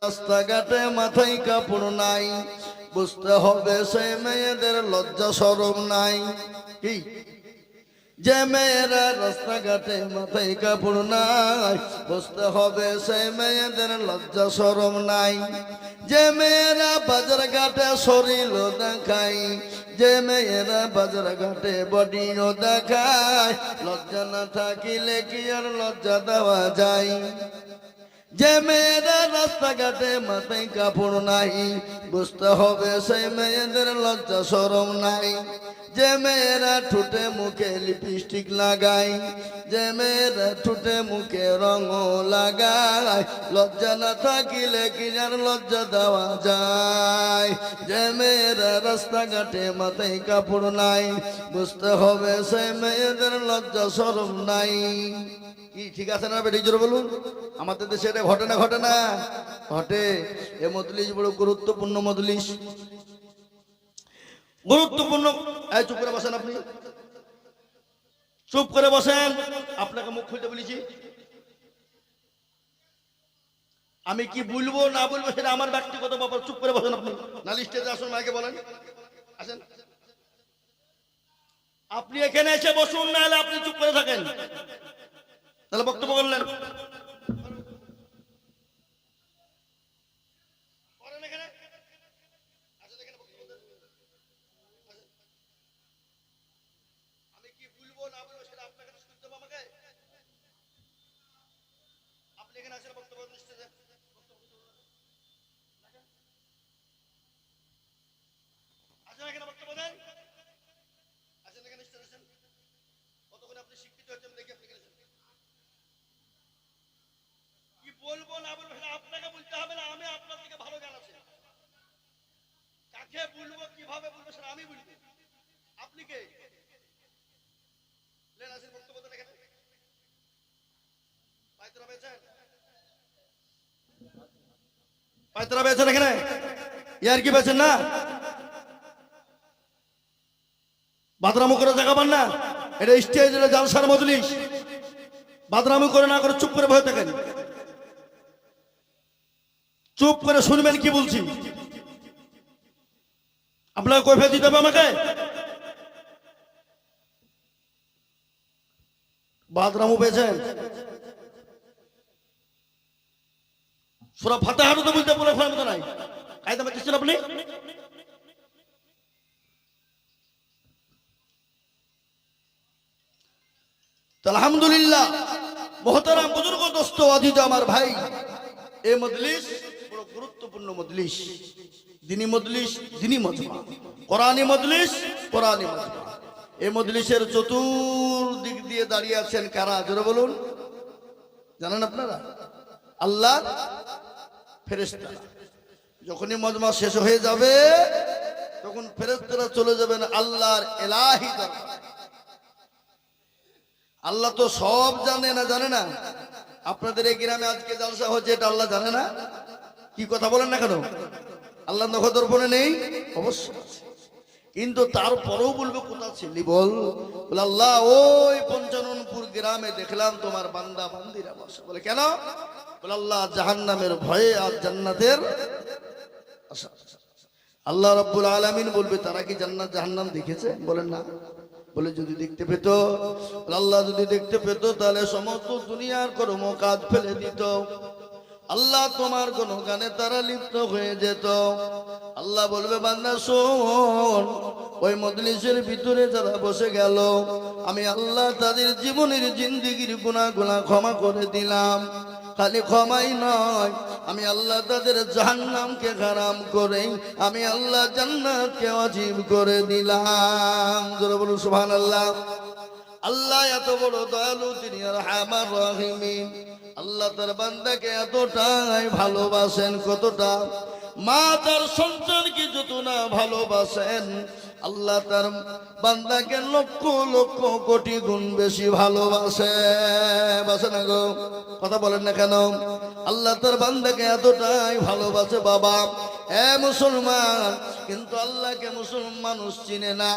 রাস্তাঘাটে মাথায় কাপড় নাই, বুঝতে হবে সেই মেয়েদের লজ্জা শরম নাই। কি যে মেয়েরা রাস্তাঘাটে মাথায় কাপড় নাই, বুঝতে হবে সেই মেয়েদের লজ্জা শরম নাই। যে মেয়েরা বাজার ঘাটে শরীর দেখায়, যে মেয়েরা বাজার ঘাটে বডিও দেখায়, লজ্জা না থাকিলে কি আর লজ্জা দেওয়া যায়? যে মেয়েরা রাস্তাঘাটে মাথায় কাপড় নাই, বুঝতে হবে সেই মেয়েদের লজ্জা শরম নাই। যে মেয়েরা ঠোঁটে মুখে লিপস্টিক লাগায়, যে মেয়েরা ঠোঁটে মুখে রঙ লাগায়, লজ্জা না থাকিলে কি আর লজ্জা দেওয়া যায়? যে মেয়েরা রাস্তাঘাটে মাথায় কাপড় নাই, বুঝতে হবে সেই মেয়েদের লজ্জা শরম নাই। কি ঠিক আছে না বেটি? জোরে বলুন। আমাদের দেশে এটা ঘটে না? ঘটে না? ঘটে। এ মজলিস বড় গুরুত্বপূর্ণ মজলিস, গুরুত্বপূর্ণ। এই চুপ করে বসেন, আপনি চুপ করে বসেন। আপনাকে মুখ খুলতে বলেছি। আমি কি বলবো না বলবো সেটা আমার ব্যক্তিগত ব্যাপার। চুপ করে বসেন আপনি। না লিস্টে আসুন, মাইকে বলেন। আসেন, আপনি এখানে এসে বসুন, না হলে আপনি চুপ করে থাকেন। তাহলে বক্তব্য করলেন। আমি কি বলবো না বলবো সেটা আপনাকে শুনতে হবে আমাকে। আপনি এখানে আসেন, বক্তব্য নিশ্চয় আসেন, এখানে বক্তব্য দেন। আসেন এখানে নিশ্চয় আসেন। কতক্ষণ আপনি শিক্ষিত হচ্ছেন দেখি আপনি এখানে কি বলবো না বলবো সেটা আপনাকে বলতে হবে না। আমি আপনার থেকে ভালো জ্ঞান আছে। কাকে বলবো কিভাবে বলবো সেটা আমি বলবো। আপনি কে? লেন আসেন, বক্তব্য দেন এখানে। পায়তরা পেয়েছেন? পায়তরা পেয়েছেন এখানে? ইয়ার কি পেয়েছেন না? বাদরামু করে জায়গা পান না? এটা স্টেজ, এটা জালসার মজলিস। বাদরামু করে না করে চুপ করে বসে থাকেন। চুপ করে শুনবেন কি বলছি। আপনাকে কৈফিয়ত দিতে হবে আমাকে। বাদরামু পেয়েছেন? সূরা ফাতিহা তো বলতে বলে ফেলার মতো নাই। কায়দা পাচ্ছেন আপনি? আলহামদুলিল্লাহ। মুহতারাম বুজুর্গ, দোস্ত, আজিজ আমার ভাই, এই মজলিস বড় গুরুত্বপূর্ণ মজলিস। দ্বীনি মজলিস, দ্বীনি মজমা। কোরআনী মজলিস, কোরআনী মজমা। এই মজলিসের চতুর্দিক দিয়ে দাঁড়িয়ে আছেন কারা? জোরে বলুন। জানেন আপনারা? আল্লাহ ফেরেশতারা। যখনই মজমা শেষ হয়ে যাবে তখন ফেরেশতারা চলে যাবেন আল্লাহর ইলাহি দরবারে। আল্লাহ তো সব জানে না? জানে না? আপনাদের এই গ্রামে আজকে জালসা হচ্ছে, এটা আল্লাহ জানে না? কি কথা বলেন না কেন? আল্লাহ নখদর্পণে নেই? অবশ্যই আছে। কিন্তু তারপরেও বলবে কোথাও ছিলি বল। আল্লাহ ওই পঞ্চাননপুর গ্রামে দেখলাম তোমার বান্দা বান্দিরা বসে। বলে কেন? বলে আল্লাহ জাহান্নামের ভয়ে আর জান্নাতের আশা। আল্লাহ রাব্বুল আলামিন বলবে তারা কি জান্নাত জাহান্নাম দেখেছে? বলেন না। বলে যদি দেখতে পেত, আল্লাহ যদি দেখতে পেত তাহলে সমস্ত দুনিয়ার কর্ম কাজ ফেলে দিত। আল্লাহ তোমার কোন গানে তারা লিপ্ত হয়ে যেত। আল্লাহ বলবে বান্দা শোন, ওই মজলিসের ভিতরে যারা বসে গেল আমি আল্লাহ তাদের জীবনের জিন্দেগির গুনাহগুলো ক্ষমা করে দিলাম। খালি ক্ষমাই নয়, আমি আল্লাহ তাদের জাহান্নামকে হারাম করে আমি আল্লাহ জান্নাতকে ওয়াজিব করে দিলাম। জোরে বলুন সুবহানাল্লাহ। আল্লাহ এত বড় দয়ালু, তিনি আরহামার রাহিমিন। আল্লাহ তার বান্দাকে এতটাই ভালোবাসেন, কতটা? মা তার সন্তানকে যত না ভালোবাসেন, আল্লাহ তার বান্দাকে লক্ষ লক্ষ কোটি গুণ বেশি ভালোবাসে। বাসে না গো? কথা বলেন না কেন? আল্লাহ তার বান্দাকে এতটাই ভালোবাসে বাবা, এ মুসলমান, কিন্তু আল্লাহকে মুসলমান মানুষ চিনে না,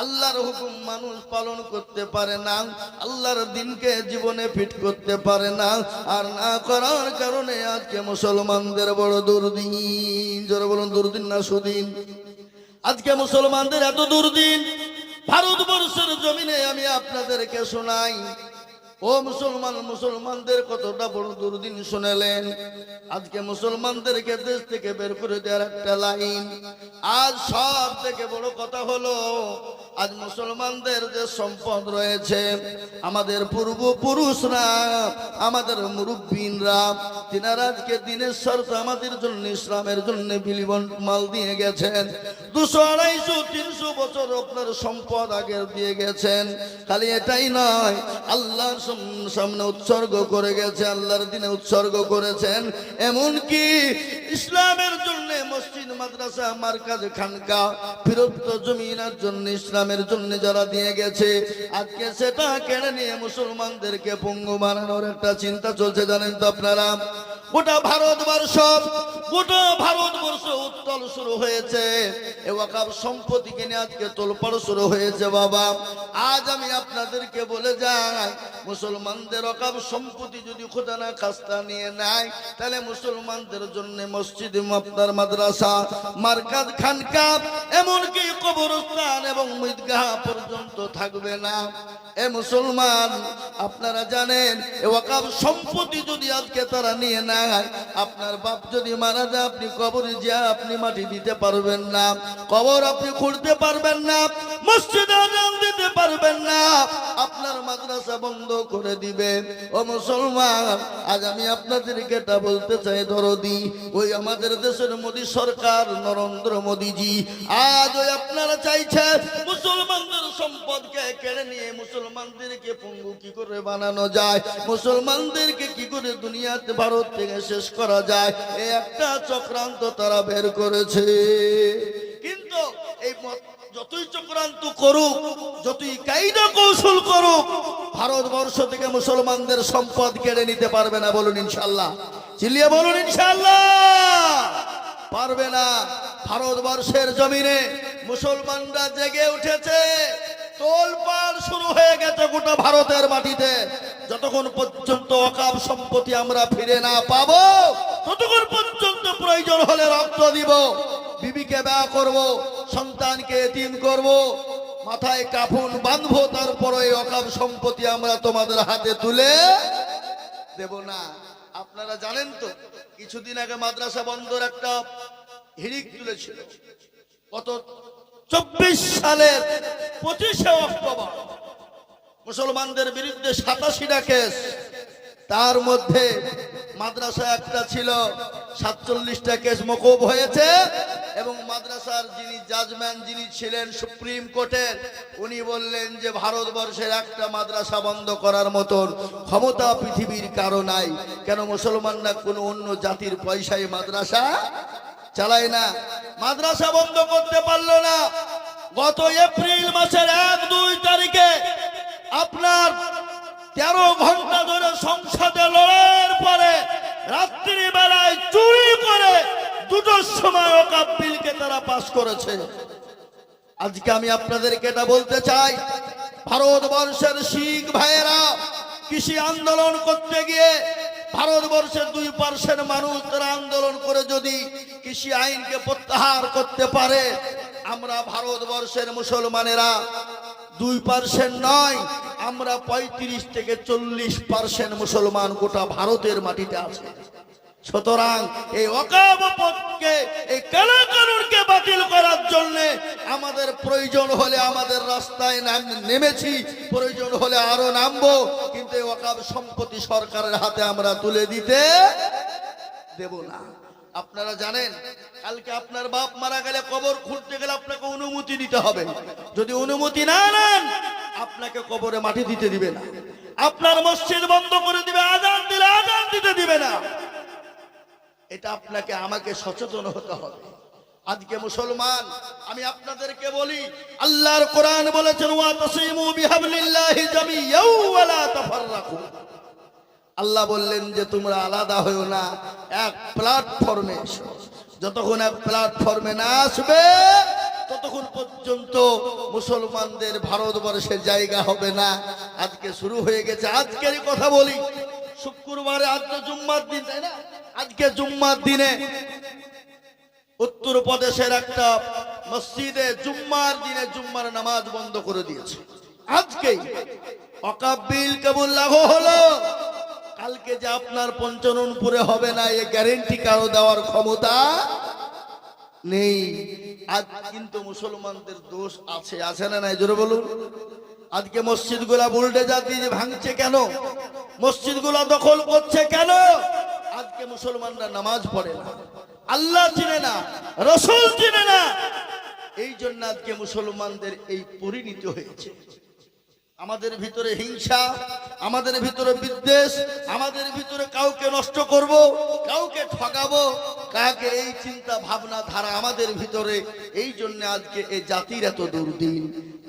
আল্লাহর হুকুম মানুষ পালন করতে পারে না, আল্লাহর দিনকে জীবনে ফিট করতে পারে না। আর না করার কারণে আজকে মুসলমানদের বড় দুর্দিন। জোরে বলুন, দুর্দিন না সুদিন? আজকে মুসলমানদের এত দুর্দিন, ভারতবর্ষের জমিনে আমি আপনাদেরকে শোনাই। ও মুসলমান, মুসলমানদের কতটা বড় দুর্দিন শুনেলেন? আজকে মুসলমানদেরকে দেশ থেকে বের করে দেওয়ার একটা লাইন। আজ সব থেকে বড় কথা হলো, আজ মুসলমানদের যে সম্পদ রয়েছে, আমাদের পূর্বপুরুষরা, আমাদের মুরব্বীরা, তিনারা আজকে দিনের স্বার্থে আমাদের জন্য, ইসলামের জন্য বিলিবন মাল দিয়ে গেছেন। 200, 250, 300 বছর আপনার সম্পদ আগে দিয়ে গেছেন। খালি এটাই নয়, আল্লাহর সামনে উৎসর্গ করে গেছে, আল্লাহর দিনে উৎসর্গ করেছেন। এমনকি ইসলামের জন্য মসজিদ, মাদ্রাসা, মারকাজ, খানকা, ফিরত জমিনের জন্য, ইসলামের জন্য যারা দিয়ে গেছে, আজকে সেটা কেড়ে নিয়ে মুসলমানদেরকে পঙ্গু বানানোর একটা চিন্তা চলছে। জানেন তো আপনারা, গোটা ভারতবর্ষ উত্তল শুরু হয়েছে। এ ওয়াকফ সম্পত্তিকে নিয়ে আজকে তোলপাড় শুরু হয়েছে। বাবা, আজ আমি আপনাদেরকে বলে যাই, মুসলমানদের ওয়াকফ সম্পত্তি যদি খোদা না খাস্তা নিয়ে নেয়, তাহলে মুসলমানদের জন্য মসজিদ, আপনার মাদ্রাসা, মারকাজ, খানকা, এমনকি কবরস্থান এবং ঈদগাহ পর্যন্ত থাকবে না। এ মুসলমান, আপনারা জানেন, এ ওয়াকফ সম্পত্তি যদি আজকে তারা নিয়ে নেয়, আপনার বাপ যদি মারা যায়, আপনি কবরে যা আপনি মাটি দিতে পারবেন না, কবর আপনি খুঁড়তে পারবেন না, মসজিদে আযান দিতে পারবেন না, আপনার মাদ্রাসা বন্ধ করে দিবে। ও মুসলমান, আজ আমি আপনাদেরকে এটা বলতে চাই, দরদি ওই আমাদের দেশের মোদী সরকার, নরেন্দ্র মোদীজি, আজ ওই আপনারা চাইছেন মুসলমানদের সম্পদকে কেড়ে নিয়ে মুসলমানদেরকে পঙ্গু কি করে বানানো যায়, মুসলমানদেরকে কি করে দুনিয়াতে, ভারত থেকে শেষ করা যায়, এই একটা চক্রান্ত তারা বের করেছে। কিন্তু এই যতই চক্রান্ত করুক, যতই কায়দা কৌশল করুক, ভারতবর্ষ থেকে মুসলমানদের সম্পদ কেড়ে নিতে পারবে না। বলুন ইনশাআল্লাহ, চিল্লিয়ে বলুন ইনশাআল্লাহ। পারবে না। ভারতবর্ষের জমিনে মুসলমানরা জেগে উঠেছে, তোলপাড় শুরু হয়ে গেছে গোটা ভারতের মাটিতে। যতক্ষণ পর্যন্ত ওয়াকফ সম্পত্তি আমরা ফিরে না পাবো, ততক্ষণ পর্যন্ত প্রয়োজন হলে রক্ত দিব, বিবিকে বিয়ে করব, সন্তানকে এতিম করব, মাথায় কাফন বাঁধবো, তারপরে এই ওয়াকফ সম্পত্তি আমরা তোমাদের হাতে তুলে দেব না। আপনারা জানেন তো, কিছুদিন আগে মাদ্রাসা বন্ধর একটা হিড়িক তুলেছিল। কত 24 সালের 25শে অক্টোবর মুসলমানদের বিরুদ্ধে 87টা কেস, তার মধ্যে মাদ্রাসা একটা ছিল, 47টা কেস মকুব হয়েছে। এবং মাদ্রাসার যিনি জাজম্যান, যিনি ছিলেন সুপ্রিম কোর্টের, উনি বললেন যে ভারতবর্ষের একটা মাদ্রাসা বন্ধ করার মতন ক্ষমতা পৃথিবীর কারো নাই। কেন? মুসলমানরা কোনো অন্য জাতির পয়সায় মাদ্রাসা চালায় না, মাদ্রাসা বন্ধ করতে পারলো না। গত এপ্রিল মাসের 1-2 তারিখে আপনার 13 ঘন্টা ধরে সংসদে লড়াইয়ের পরে রাত্রি বেলায় চুরি করে 2টোর সময় ওয়াকফ বিলকে তারা পাস করেছে। আজকে আমি আপনাদেরকে এটা বলতে চাই, ভারতবর্ষের শিখ ভাইয়েরা কৃষি আন্দোলন করতে গিয়ে ভারতবর্ষের 2% মানুষ তারা আন্দোলন করে যদি কৃষি আইনকে প্রত্যাহার করতে পারে, আমরা ভারতবর্ষের মুসলমানেরা 2% নয়, আমরা 35 থেকে 40% মুসলমান গোটা ভারতের মাটিতে আছে। সুতরাং এই ওয়াকফকে, এই কানুনকে বাতিল করার জন্য আমাদের প্রয়োজন হলে আমাদের রাস্তায় নেমেছি, প্রয়োজন হলে আরো নামবো, কিন্তু এই ওয়াকফ সম্পত্তি সরকারের হাতে আমরা তুলে দিতে দেব না। আপনারা জানেন, কালকে আপনার বাপ মারা গেলে কবর খুঁড়তে গেলে আপনাকে অনুমতি দিতে হবে। যদি অনুমতি না নেন, আপনাকে কবরে মাটি দিতে দিবে না, আপনার মসজিদ বন্ধ করে দিবে, আযান দিলে আযান দিতে দিবে না। এটা আপনাকে আমাকে সচেতন হতে হবে। আজকে মুসলমান, আমি আপনাদেরকে বলি, আল্লাহর কোরআন বলেছেন, ওয়াতাসিমু বিহাবলিল্লাহি জামিআন ওয়া লা তাফাররাকু। আল্লাহ বললেন যে তোমরা আলাদা হও না, এক প্ল্যাটফর্মে এসো। যতক্ষণ এক প্ল্যাটফর্মে না আসবে ততক্ষণ পর্যন্ত মুসলমানদের ভারতবর্ষের জায়গা হবে না। আজকে শুরু হয়ে গেছে। আজকেরই কথা বলি, শুক্রবারে আজকে জুম্মার দিন, তাই না? আজকে জুম্মার দিনে উত্তরপ্রদেশের একটা মসজিদে জুম্মার দিনে জুম্মার নামাজ বন্ধ করে দিয়েছে। আজকেই ওয়াকফ বিল কেবল লাগু হলো, কালকে যে আপনার পঞ্চাননপুরে হবে না এ গ্যারেন্টি কারো দেওয়ার ক্ষমতা নেই। আজ কিন্তু মুসলমানদের দোষ আছে, আছে না নাই? জোরে বলুন। আজকে মসজিদগুলা বুলডোজার দিয়ে ভাঙছে কেন? মসজিদগুলা দখল করছে কেন? আজকে মুসলমানরা নামাজ পড়ে না, আল্লাহ চিনে না, রাসূল চিনে না। এই জন্য আজকে মুসলমানদের এই পরিণতি হয়েছে। আমাদের ভিতরে হিংসা, আমাদের ভিতরে বিদ্বেষ, আমাদের ভিতরে কাউকে নষ্ট করব, কাউকে ঠকাবো, কাকে, এই চিন্তা ভাবনা ধারা আমাদের ভিতরে। এই জন্য আজকে এই জাতির এত দুর্দিন।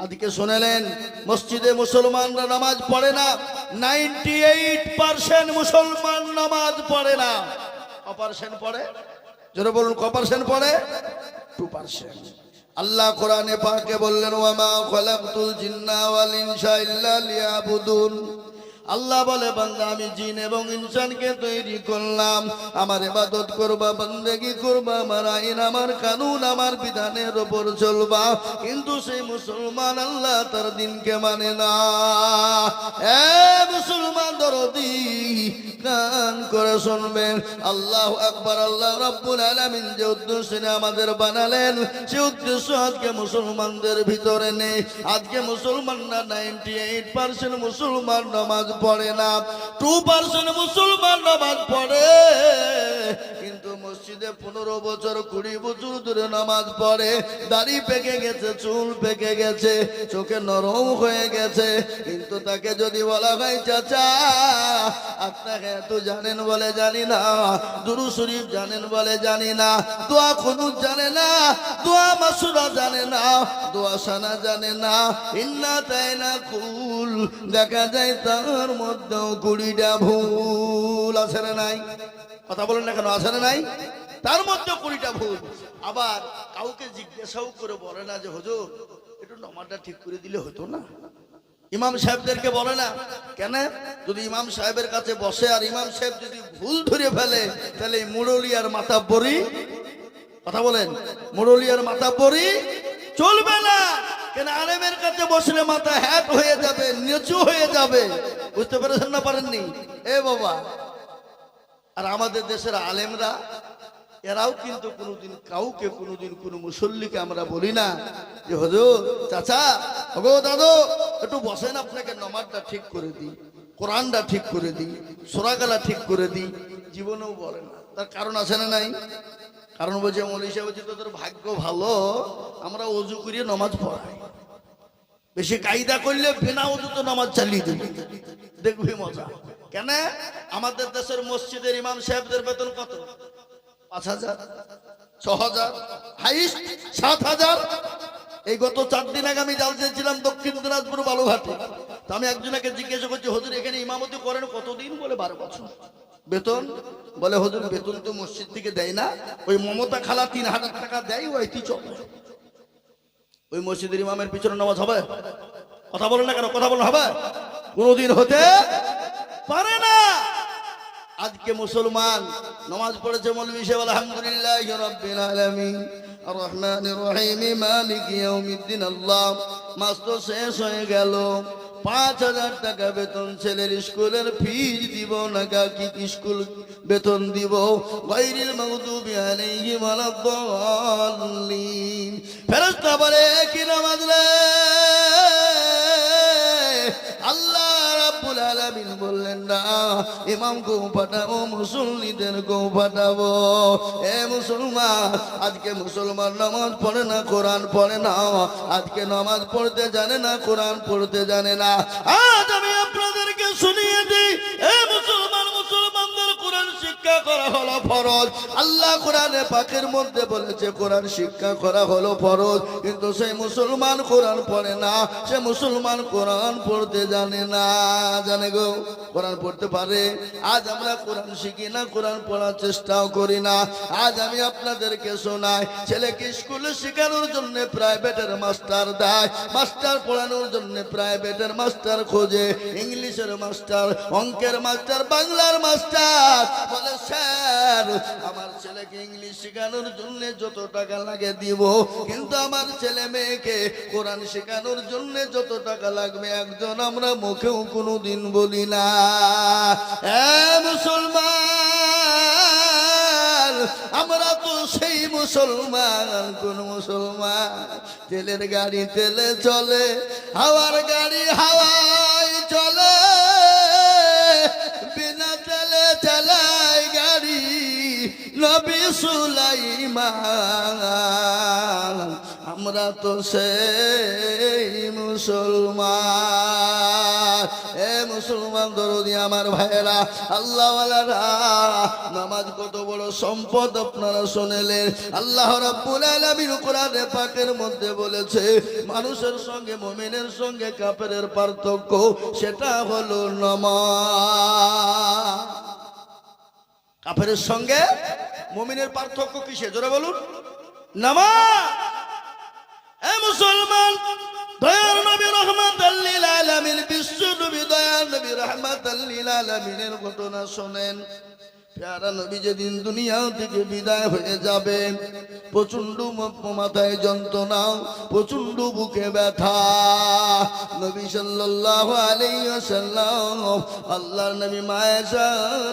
আজকে শুনলেন মসজিদে মুসলমানরা নামাজ পড়ে না। 98% মুসলমান নামাজ পড়ে না। কপারসেন্ট পড়ে? জোরে বলুন, কপারসেন্ট পড়ে? 2%। আল্লাহ কোরআনে পাকে বললেন, ওয়ামা খালাকতুল জিন্না ওয়াল ইনসা ইল্লা লিয়াবুদুন। আল্লাহ বলে, বান্দা আমি জিন এবং ইনসানকে তৈরি করলাম আমার ইবাদত করবা, বন্দেগী করবা, আমার আইন, আমার কানুন, আমার বিধানের উপর চলবা। কিন্তু সেই মুসলমান আল্লাহ তার দিনকে মানে না। এ মুসলমান দরদি, কান করে শুনবেন। আল্লাহু আকবার। আল্লাহ রাব্বুল আলামিন যে উদ্দেশ্যে আমাদের বানালেন সে উদ্দেশ্য আজকে মুসলমানদের ভিতরে নেই। আজকে মুসলমানরা 98% মুসলমান নামাজ পড়ে না, 2% মুসলমান নামাজ পড়ে। কিন্তু মসজিদে 15 বছর 20 বছর ধরে নামাজ পড়ে, দাড়ি পেকে গেছে, চুল পেকে গেছে, চোখে নরম হয়ে গেছে। কিন্তু তাকে যদি বলা হয়, চাচা আপনাকে এত জানেন বলে জানি না, দুরূদ শরীফ জানেন বলে জানি না, দোয়া কুনুত জানে না, দোয়া মাসুরা জানে না, দোয়া সানা জানে না, ইন্না তাইনা কুল, দেখা যায় তার মধ্যেও 20টা ভুল আছে না নাই? কথা বলেন না কেন? আছে না নাই? তার মধ্যে 20টা ভুল। আবার কাউকে জিজ্ঞাসাও করে বলে না যে হুজুর একটু নামাজটা ঠিক করে দিলে হতো না? ইমাম সাহেবদেরকে বলে না কেন? যদি ইমাম সাহেবের কাছে বসে আর ইমাম সাহেব যদি ভুল ধরে ফেলে, তাহলে মুরলিয়ার মাতাব্বরি, কথা বলেন, মুরলিয়ার মাতাব্বরি চলবে না। কেন? আলেমের কাছে বসলে মাথা হ্যাট হয়ে যাবে, নিচু হয়ে যাবে। বুঝতে পেরেছেন না পারেননি? এ বাবা, আর আমাদের দেশের আলেমরা এরাও কিন্তু কোনোদিন কাউকে, কোনোদিন কোনো মুসল্লিকে আমরা বলি না যে হুজুর, চাচা, ওগো দাদু একটু বসেন, আপনাকে নামাজটা ঠিক করে দিই, কোরআনটা ঠিক করে দিই, সূরাগুলা ঠিক করে দিই। জীবনেও বলে না। তার কারণ আছে না নাই? কারণ বলছে মৌলভী সাহেব বলছে তোদের ভাগ্য ভালো, আমরা ওযু করিয়ে নামাজ পড়াই। বেশি কায়দা করলে বিনা ওযুতে নামাজ চালিয়ে দেবে, দেখবি মজা। কেন? আমাদের দেশের মসজিদের ইমাম সাহেবদের বেতন কত? 5,000, 6,000, হাইস্ট 7,000। এই গত 4 দিন আগে আমি জালসা ছিলাম দক্ষিণ দিনাজপুর বালুঘাটে। তো আমি একজনকে জিজ্ঞাসা করছি, হুজুর এখানে ইমামতি করেন কতদিন? বলে 12 বছর। বেতন? বলে হুজুর বেতন তো মসজিদ থেকে দেয় না, ওই মমতা খালা 3,000 টাকা দেয়, ওইটি চলে। ওই মসজিদের ইমামের পিছনে নামাজ হবে? কথা বলেন না কেন? কথা বলেন হবে? কোনদিন হতে পারে না। আজকে মুসলমান নামাজ পড়েছে মৌলভী সাহেব আলহামদুলিল্লাহি রাব্বিল আলামিন আর রহমানির রহিম মালিকি ইয়াউমিদ্দিন। আল্লাহ, মাস তো শেষ হয়ে গেল, 5,000 টাকা বেতন, ছেলের স্কুলের ফিজ দিব না, কি স্কুল বেতন দিব? গায়রিল মাগদুবি আলাইহিম ওয়ালাদ-দাল্লিন। ফেরেশতা বলে কি নামাজ রে? আল্লাহ রাব্বুল আলামিন বললেন না, ইমামকেও পাঠাবো, মুসল্লিদেরকেও পাঠাবো। এ মুসলমান, আজকে মুসলমান নামাজ পড়ে না, কোরআন পড়ে না। আজকে নামাজ পড়তে জানে না, কোরআন পড়তে জানে না। আজ আমি আপনাদেরকে শুনিয়ে দিই, এ মুসলমান, মুসলমানদের কোরআন শিক্ষা শিক্ষা করা হলো ফরজ। আল্লাহ কোরআনে পাকের মধ্যে বলেছে কোরআন শিক্ষা করা হলো ফরজ, কিন্তু সেই মুসলমান কোরআন পড়ে না, সে মুসলমান কোরআন পড়তে জানে না। জানে গো, কোরআন পড়তে পারে। আজ আমরা কোরআন শিখি না, কোরআন পড়ার চেষ্টাও করি না। আজ আমি আপনাদেরকে শোনাই, ছেলেকে স্কুলে শেখানোর জন্য প্রাইভেটের মাস্টার দেয়, মাস্টার পড়ানোর জন্য প্রাইভেটের মাস্টার খোঁজে, ইংলিশের মাস্টার, অঙ্কের মাস্টার, বাংলার মাস্টার। বলে স্যার আমার ছেলেকে ইংলিশ শেখানোর জন্য যত টাকা লাগে দিব, কিন্তু আমার ছেলে মেয়েকে কোরআন শেখানোর জন্য যত টাকা লাগবে একজন আমরা মুখেও কোনোদিন বলি না। মুসলমান, আমরা তো সেই মুসলমান। কোন মুসলমান? তেলের গাড়ি তেলে চলে, হাওয়ার গাড়ি হাওয়ায় চলে, বিনা তেলে চালায় গাড়ি নবী সুলাইমান। আমরা তো সেই মুসলমান। মুসলমান দরদি আমার ভাইরা, আল্লাহওয়ালারা, নামাজ কত বড় সম্পদ আপনারা শুনলেন। আল্লাহ রাব্বুল আলামিন কোরআনে পাকের মধ্যে বলেছে মানুষের সঙ্গে মুমিনের সঙ্গে কাফেরের পার্থক্য, সেটা হলো নামাজ। কাফেরের সঙ্গে মুমিনের পার্থক্য কিসে? জোরে বলুন। নামাজ। মুসলমান, দয়ার নবী রাহমাতাল লিল আলামিন, বিশ্ব নবী দয়ার নবী রাহমাতাল লিল আলামিনের ঘটনা শোনেন। প্যারা নবী যেদিন দুনিয়া থেকে বিদায় হয়ে যাবে, প্রচন্ড মাথায় যন্ত্রণা, প্রচন্ড বুকে ব্যথা। নবী সাল্লাল্লাহু আলাইহি ওয়াসাল্লাম আল্লাহর নবী মা আয়েশা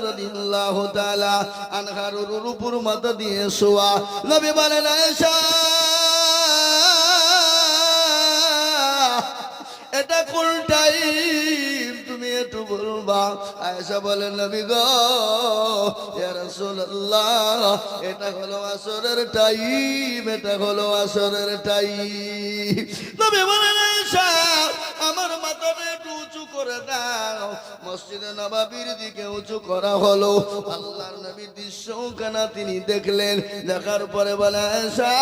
রাদিয়াল্লাহু তাআলা আনহার উপর মাথা দিয়ে শোয়া। নবী বলেন, আয়েশা এটা কোন টাইম তুমি একটু বলবা? আয়েশা বলেন, নবী গো, ইয়া রাসূলুল্লাহ, এটা হলো আসরের টাইম, এটা হলো আসরের টাইম। নবী বলেন, আয়েশা আমার মাথাটা একটু উঁচু করে দাও। মসজিদে নববীর দিকে উঁচু করা হলো। আল্লাহর নবীর দৃশ্যখানা তিনি দেখলেন। দেখার পরে বলে, আয়েশা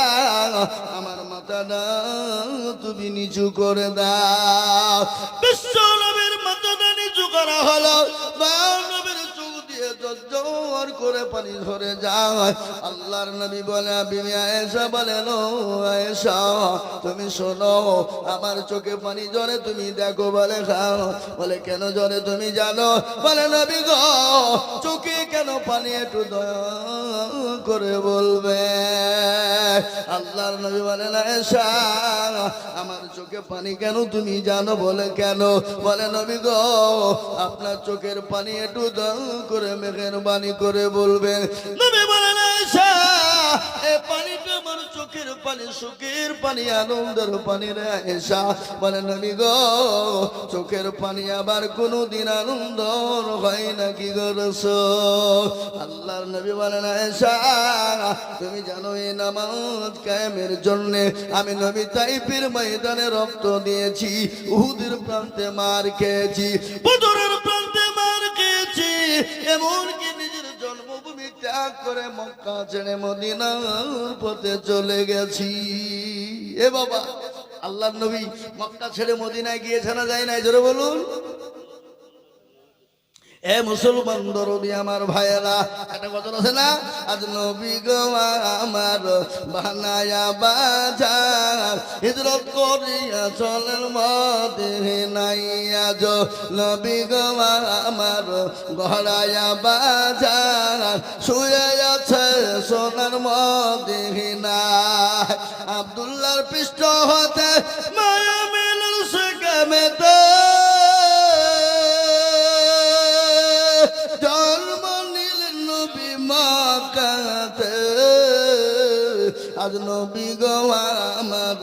আমার মাথাটা তুমি নিচু করে দাও। বিশ্ব নবীর মাথাটা নিচু করা হলো। নবীর চোখ দিয়ে ঝরঝর করে পানি ঝরে যায়। আল্লাহর নবী বলে, বিবি আয়েশা বলেন, ও আয়েশা তুমি শোনো, আমার চোখে পানি ঝরে তুমি দেখো। বলে, খাও। বলে, কেন ঝরে তুমি জানো? বলে, নবী গো, চোখে কেন পানি একটু দয়া করে বলবে? আল্লাহর নবী বলেন, আয়েশা আমার চোখে পানি কেন তুমি জানো? বলে, কেন? বলে, নবী গো, আপনার চোখের পানি একটু দয়া করে মেহেরবানি করে বলবেন। নবী বলেন, আয়েশা এই পানিটা আমার চোখের পানি, সুখের পানি, আনন্দের পানি রে আয়েশা। বলে, নবী গো, চোখের পানি আবার কোনদিন আনন্দ হয় নাকি গো রাসূল? আল্লাহর নবী বলেন, আয়েশা তুমি জানো এই নামাজ কায়েমের জন্য আমি নবী তাইফের ময়দানে রক্ত দিয়েছি, উহুদের প্রান্তে মার খেয়েছি, বদরের প্রান্তে মার খেয়েছি, এমনকি নিজের জন্মভূমি ত্যাগ করে মক্কা ছেড়ে মদিনার পথে চলে গেছি। এ বাবা, আল্লাহর নবী মক্কা ছেড়ে মদিনায় গিয়েছে না যায় নাই? জোরে বলুন। মুসলমান দরদি আমার ভাইয়েরা, একটা কথা আছে না, আজ নবী গো আমার বানায়া বাজার, হিজরত করিয়া চলেন মদিনায়। আজ নবী গো আমার গড়ায়া বাজার, শুয়ে আছে সোনার মদিনায়। আব্দুল্লাহর পৃষ্ঠ হতে মায়া মিলন সেকেমেতে জন্ম নিলেন নবী মক্কাতে। আজ নবী গো আমার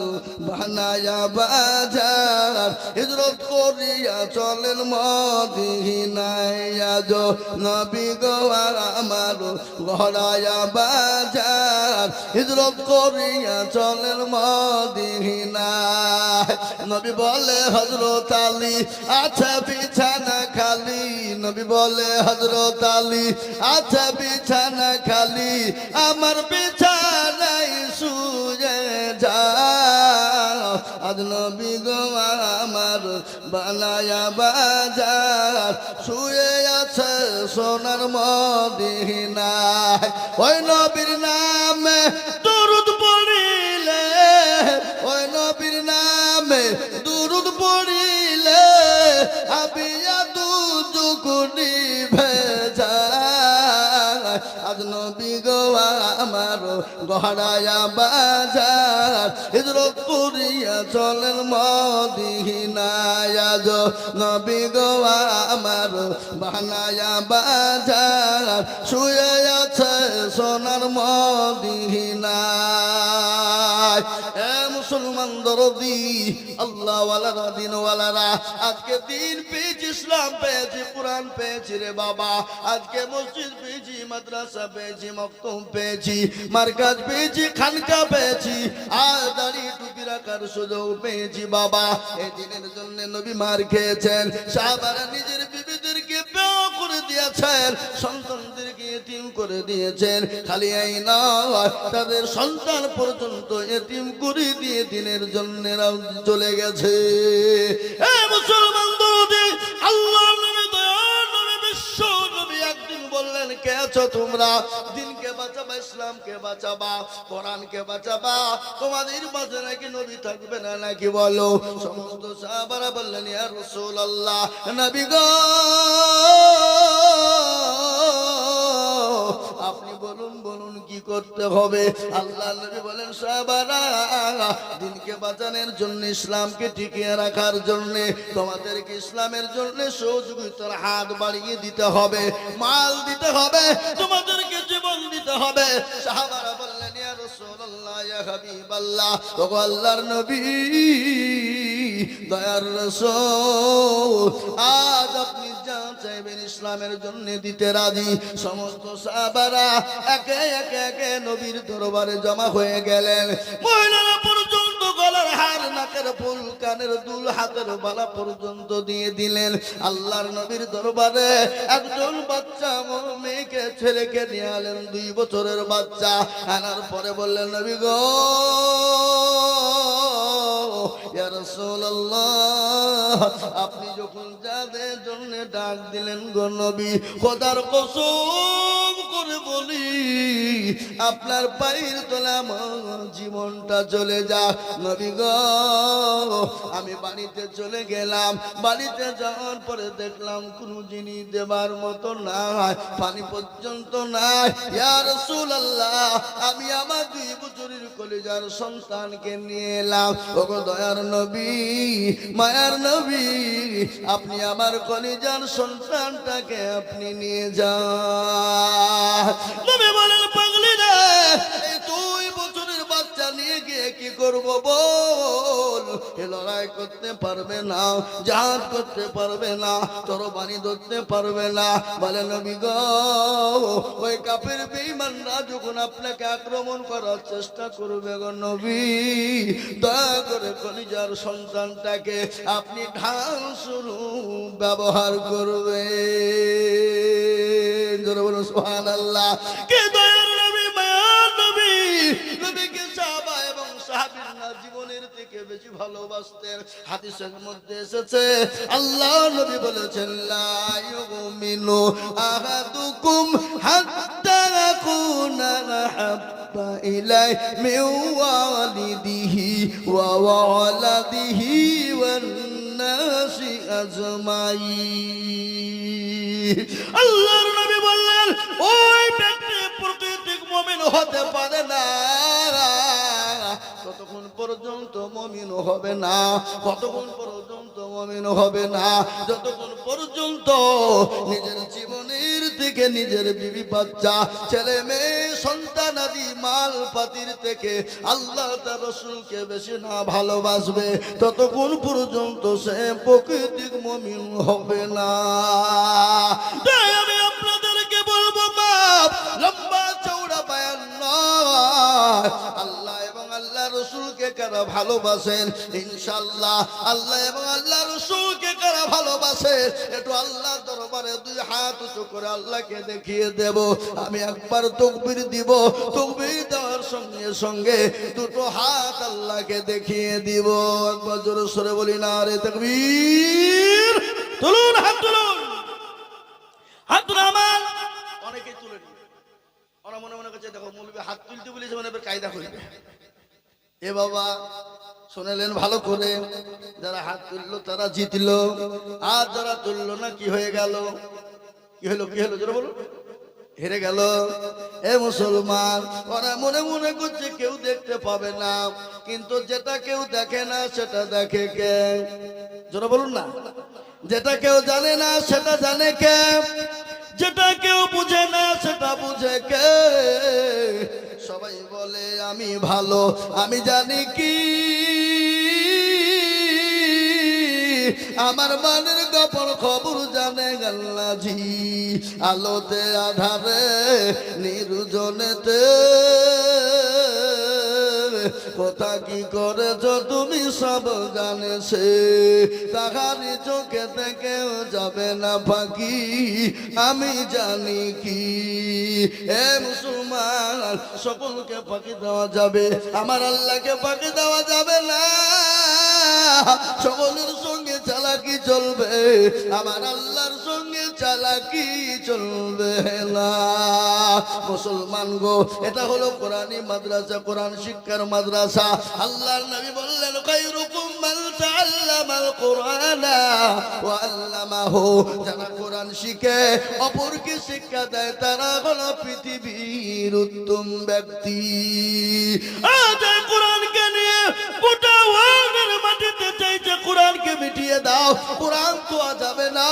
বানায়া বাজার, হিজরত করিয়া চলেন মদিনায়। আজ নবী গো আমার গড়ায়া বাজার, হিজরত করিয়া চলেন মদিনায়। নবী বলে হযরত আলী আচ্ছা বিছানা খালি, নবী বলে হযরত আলী আচ্ছা বিছানা খালি, আমার বিছানায় শুয়ে যাও। আজ নবী গো আমার বানায়া বাজার শুয়ে আছে সোনার মদিনায়। ওই নবীর নামে দরুদ পড়িলে, ওই নবীর নামে দরুদ পড়িলে আবিয়া দুজুকুনি ভেজায়। আজ নবী গো আমার গহরায়া বাজার হিজরত করিয়া চলেন মদিনায়। আজ নবী গো আমার বানায়া বাজার শুয়ে আছে সোনার মদিনায়। এ মুসলমান দরদি আল্লাহ ওয়ালারা দিনওয়ালারা, আজকে দিন পেয়েছি, ইসলাম পেয়েছি, কোরআন পেয়েছি রে বাবা। আজকে মসজিদ পেয়েছি, মাদ্রাসা পেয়েছি, মক্তব পেয়েছি, মার্কাজ পেয়েছি, খানকা পেয়েছি, আর দাড়ি টুপি রাখার সুযোগ পেয়েছি বাবা। এই দিনের জন্য নবী মার খেয়েছেন, সাহাবারা নিজের বিবিদেরকে বেও করে দিয়েছেন, সন্তানদেরকে এতিম করে দিয়েছেন। খালি এই নয়, তাদের সন্তান পর্যন্ত এতিম করে দিয়ে দিনের জন্য চলে গেছে। এই মুসলমান দরদি আল্লাহ নবী দয়ার নবী বিশ্ব নবী একদিন বললেন, কে আছো তোমরা? দিনকে বাঁচাবা, ইসলামকে বাঁচাবা, কোরআনকে বাঁচাবা, তোমাদের মাঝে নাকি নবী থাকবে না নাকি বলো? সমস্ত সাহাবারা বললেন, ইয়া রাসূলুল্লাহ, নবী গো আপনি বলুন বলুন কি করতে হবে? আল্লাহ নবী বলেন, সাহাবারা দিনকে বাঁচানোর জন্য, ইসলামকে টিকিয়ে রাখার জন্য তোমাদেরকে ইসলামের জন্য সহযোগিতার হাত বাড়িয়ে দিতে হবে, মাল দিতে হবে, তোমাদেরকে জীবন দিতে হবে। সাহাবারা বললেন, ইয়া রাসূলুল্লাহ, ইয়া হাবিবাল্লাহ, ওগো আল্লাহর নবী, দয়ার রাসূল, আজ আপনি যা চাইবেন ইসলামের জন্য দিতে রাজি। সমস্ত সাহাবারা একে একে একে নবীর দরবারে জমা হয়ে গেলেন। মহিলারা পর্যন্ত গলার হার, নাকের ফুল, কানের দুল, হাতের বালা পর্যন্ত দিয়ে দিলেন। আল্লাহর নবীর দরবারে একজন বাচ্চা মেয়েকে, ছেলেকে নিয়ে আলেন, 2 বছরের বাচ্চা। আনার পরে বললেন, নবী গো ইয়া রাসূলুল্লাহ, আপনি যখন যাদের জন্য ডাক দিলেন গো নবী, খোদার কসম করে বলি আপনার পায়ের তলে আমার জীবনটা চলে যাক। নবী গো আমি বাড়িতে চলে গেলাম, বাড়িতে যাওয়ার পরে দেখলাম কোনো জিনিস দেবার মতো নাই, পানি পর্যন্ত নাই। ইয়া রাসূলুল্লাহ, আমি আমার 2 বছরের কলিজার সন্তানকে নিয়ে এলাম। ওগো দয়ার নবী, মায়ার নবী, আপনি আমার কলিজার সন্তানটাকে আপনি নিয়ে যান। নবী বলেন, পাগলি রে, এই 2 বছরের বাচ্চা নিয়ে গিয়ে কি করব বল? এ লড়াই করতে পারবে না, জাহাজ করতে পারবে না, তরবারি ধরতে পারবে না। বলে, নবী গো ওই কাফের বেঈমানরা যখন আপনাকে আক্রমণ করার চেষ্টা করবে গো নবী, দয়া করে কলিজার সন্তানটাকে আপনি ঢাল স্বরূপ ব্যবহার করবেন। জোরে বলুন সুবহানাল্লাহ। কে দয়ার নবী, মায়ার নবী, নবীকে সাহাবা এবং সাহাবীরা জীবনের থেকে বেশি ভালোবাসতেন। হাদিসের মধ্যে এসেছে, আল্লাহ নবী বলেছেন, লা ইউমিনু আহাদুকুম হাত্তা আকুনা আহাব্বা ইলাইহি মিন ওয়ালিদিহি ওয়া ওয়ালাদিহি ওয়ান নাসি আজমাইন। আল্লাহর নবী বললেন, ওই ব্যক্তি প্রকৃতিক মুমিন হতে পারে না ততক্ষণ পর্যন্ত মুমিন হবে না, কতক্ষণ পর্যন্ত মুমিন হবে না, যতক্ষণ পর্যন্ত নিজের জীবনের থেকে, নিজের বিবি বাচ্চা, ছেলে মেয়ে, সন্তান আদি মাল পাতির থেকে আল্লাহ তার রাসূলকে বেশি না ভালোবাসবে, ততক্ষণ পর্যন্ত সে প্রকৃতিক মুমিন হবে না। তাই আমি আপনাদেরকে বলবো, বাপ লম্বা চৌড়া বায়ান নয়, রসুলকে কারা ভালোবাসেন, ইনশাআল্লাহ আল্লাহ এবং আল্লাহ রসুলকে কারা ভালোবাসে একটু আল্লাহ দরবারে দুই হাত উঁচু করে আল্লাহকে দেখিয়ে দেব। আমি একবার তাকবীর দিব, তাকবীর দেওয়ার সঙ্গে সঙ্গে দুটো হাত আল্লাহকে দেখিয়ে দিব। একবার জোরে সরে বলি নারে তাকবীর। তুলুন হাত, তুলুন হাত, তুলুন আমার। অনেকেই তুলে নি, ওরা মনে মনে করছে দেখো মৌলবী হাত তুলতে বলেছে মানে কায়দা করবে। এ বাবা শুনলেন ভালো করে, যারা হাত তুললো তারা জিতলো, আর যারা তুললো না কি হয়ে গেল? কি হলো, কি হলো জোরে বলো? হেরে গেল। এ মুসলমান, ওরা মনে মনে করছে কেউ দেখতে পাবে না, কিন্তু যেটা কেউ দেখে না সেটা দেখে কে? জোরে বলুন না। যেটা কেউ জানে না সেটা জানে কে? যেটা কেউ বুঝে না সেটা বুঝে কে? সবাই বলে আমি ভালো, আমি জানি কি আমার মনের গোপন খবর জানে আল্লাহজি। আলোতে আধারে নির্জনেতে কথা কি করেছ তুমি সব জানেছে, তাহারি চোখে থেকেও যাবে না ফাঁকি, আমি জানি কি। এ মুসলমান, সকলকে ফাঁকি দেওয়া যাবে, আমার আল্লাহকে ফাঁকি দেওয়া যাবে না। সকলের সঙ্গে চালাকি চলবে, আমার আল্লাহর সঙ্গে চালাকি চলবে না। মুসলমান গো, এটা হলো কোরআনী মাদ্রাসা, কোরআন শিক্ষার মাদ্রাসা। আল্লাহর নবী বললেন খায়রুকুম মান তাআল্লামাল কুরআনা ওয়া আল্লামাহু। যারা কোরআন শিখে অপরকে শিক্ষা দেয় তারা হলো পৃথিবীর উত্তম ব্যক্তি। আজ কোরআনকে নিয়ে গোটা ওয়ার্ল্ডের মাটিতে চাইছে কোরআনকে মিটিয়ে দাও। কোরআন তো যাবে না,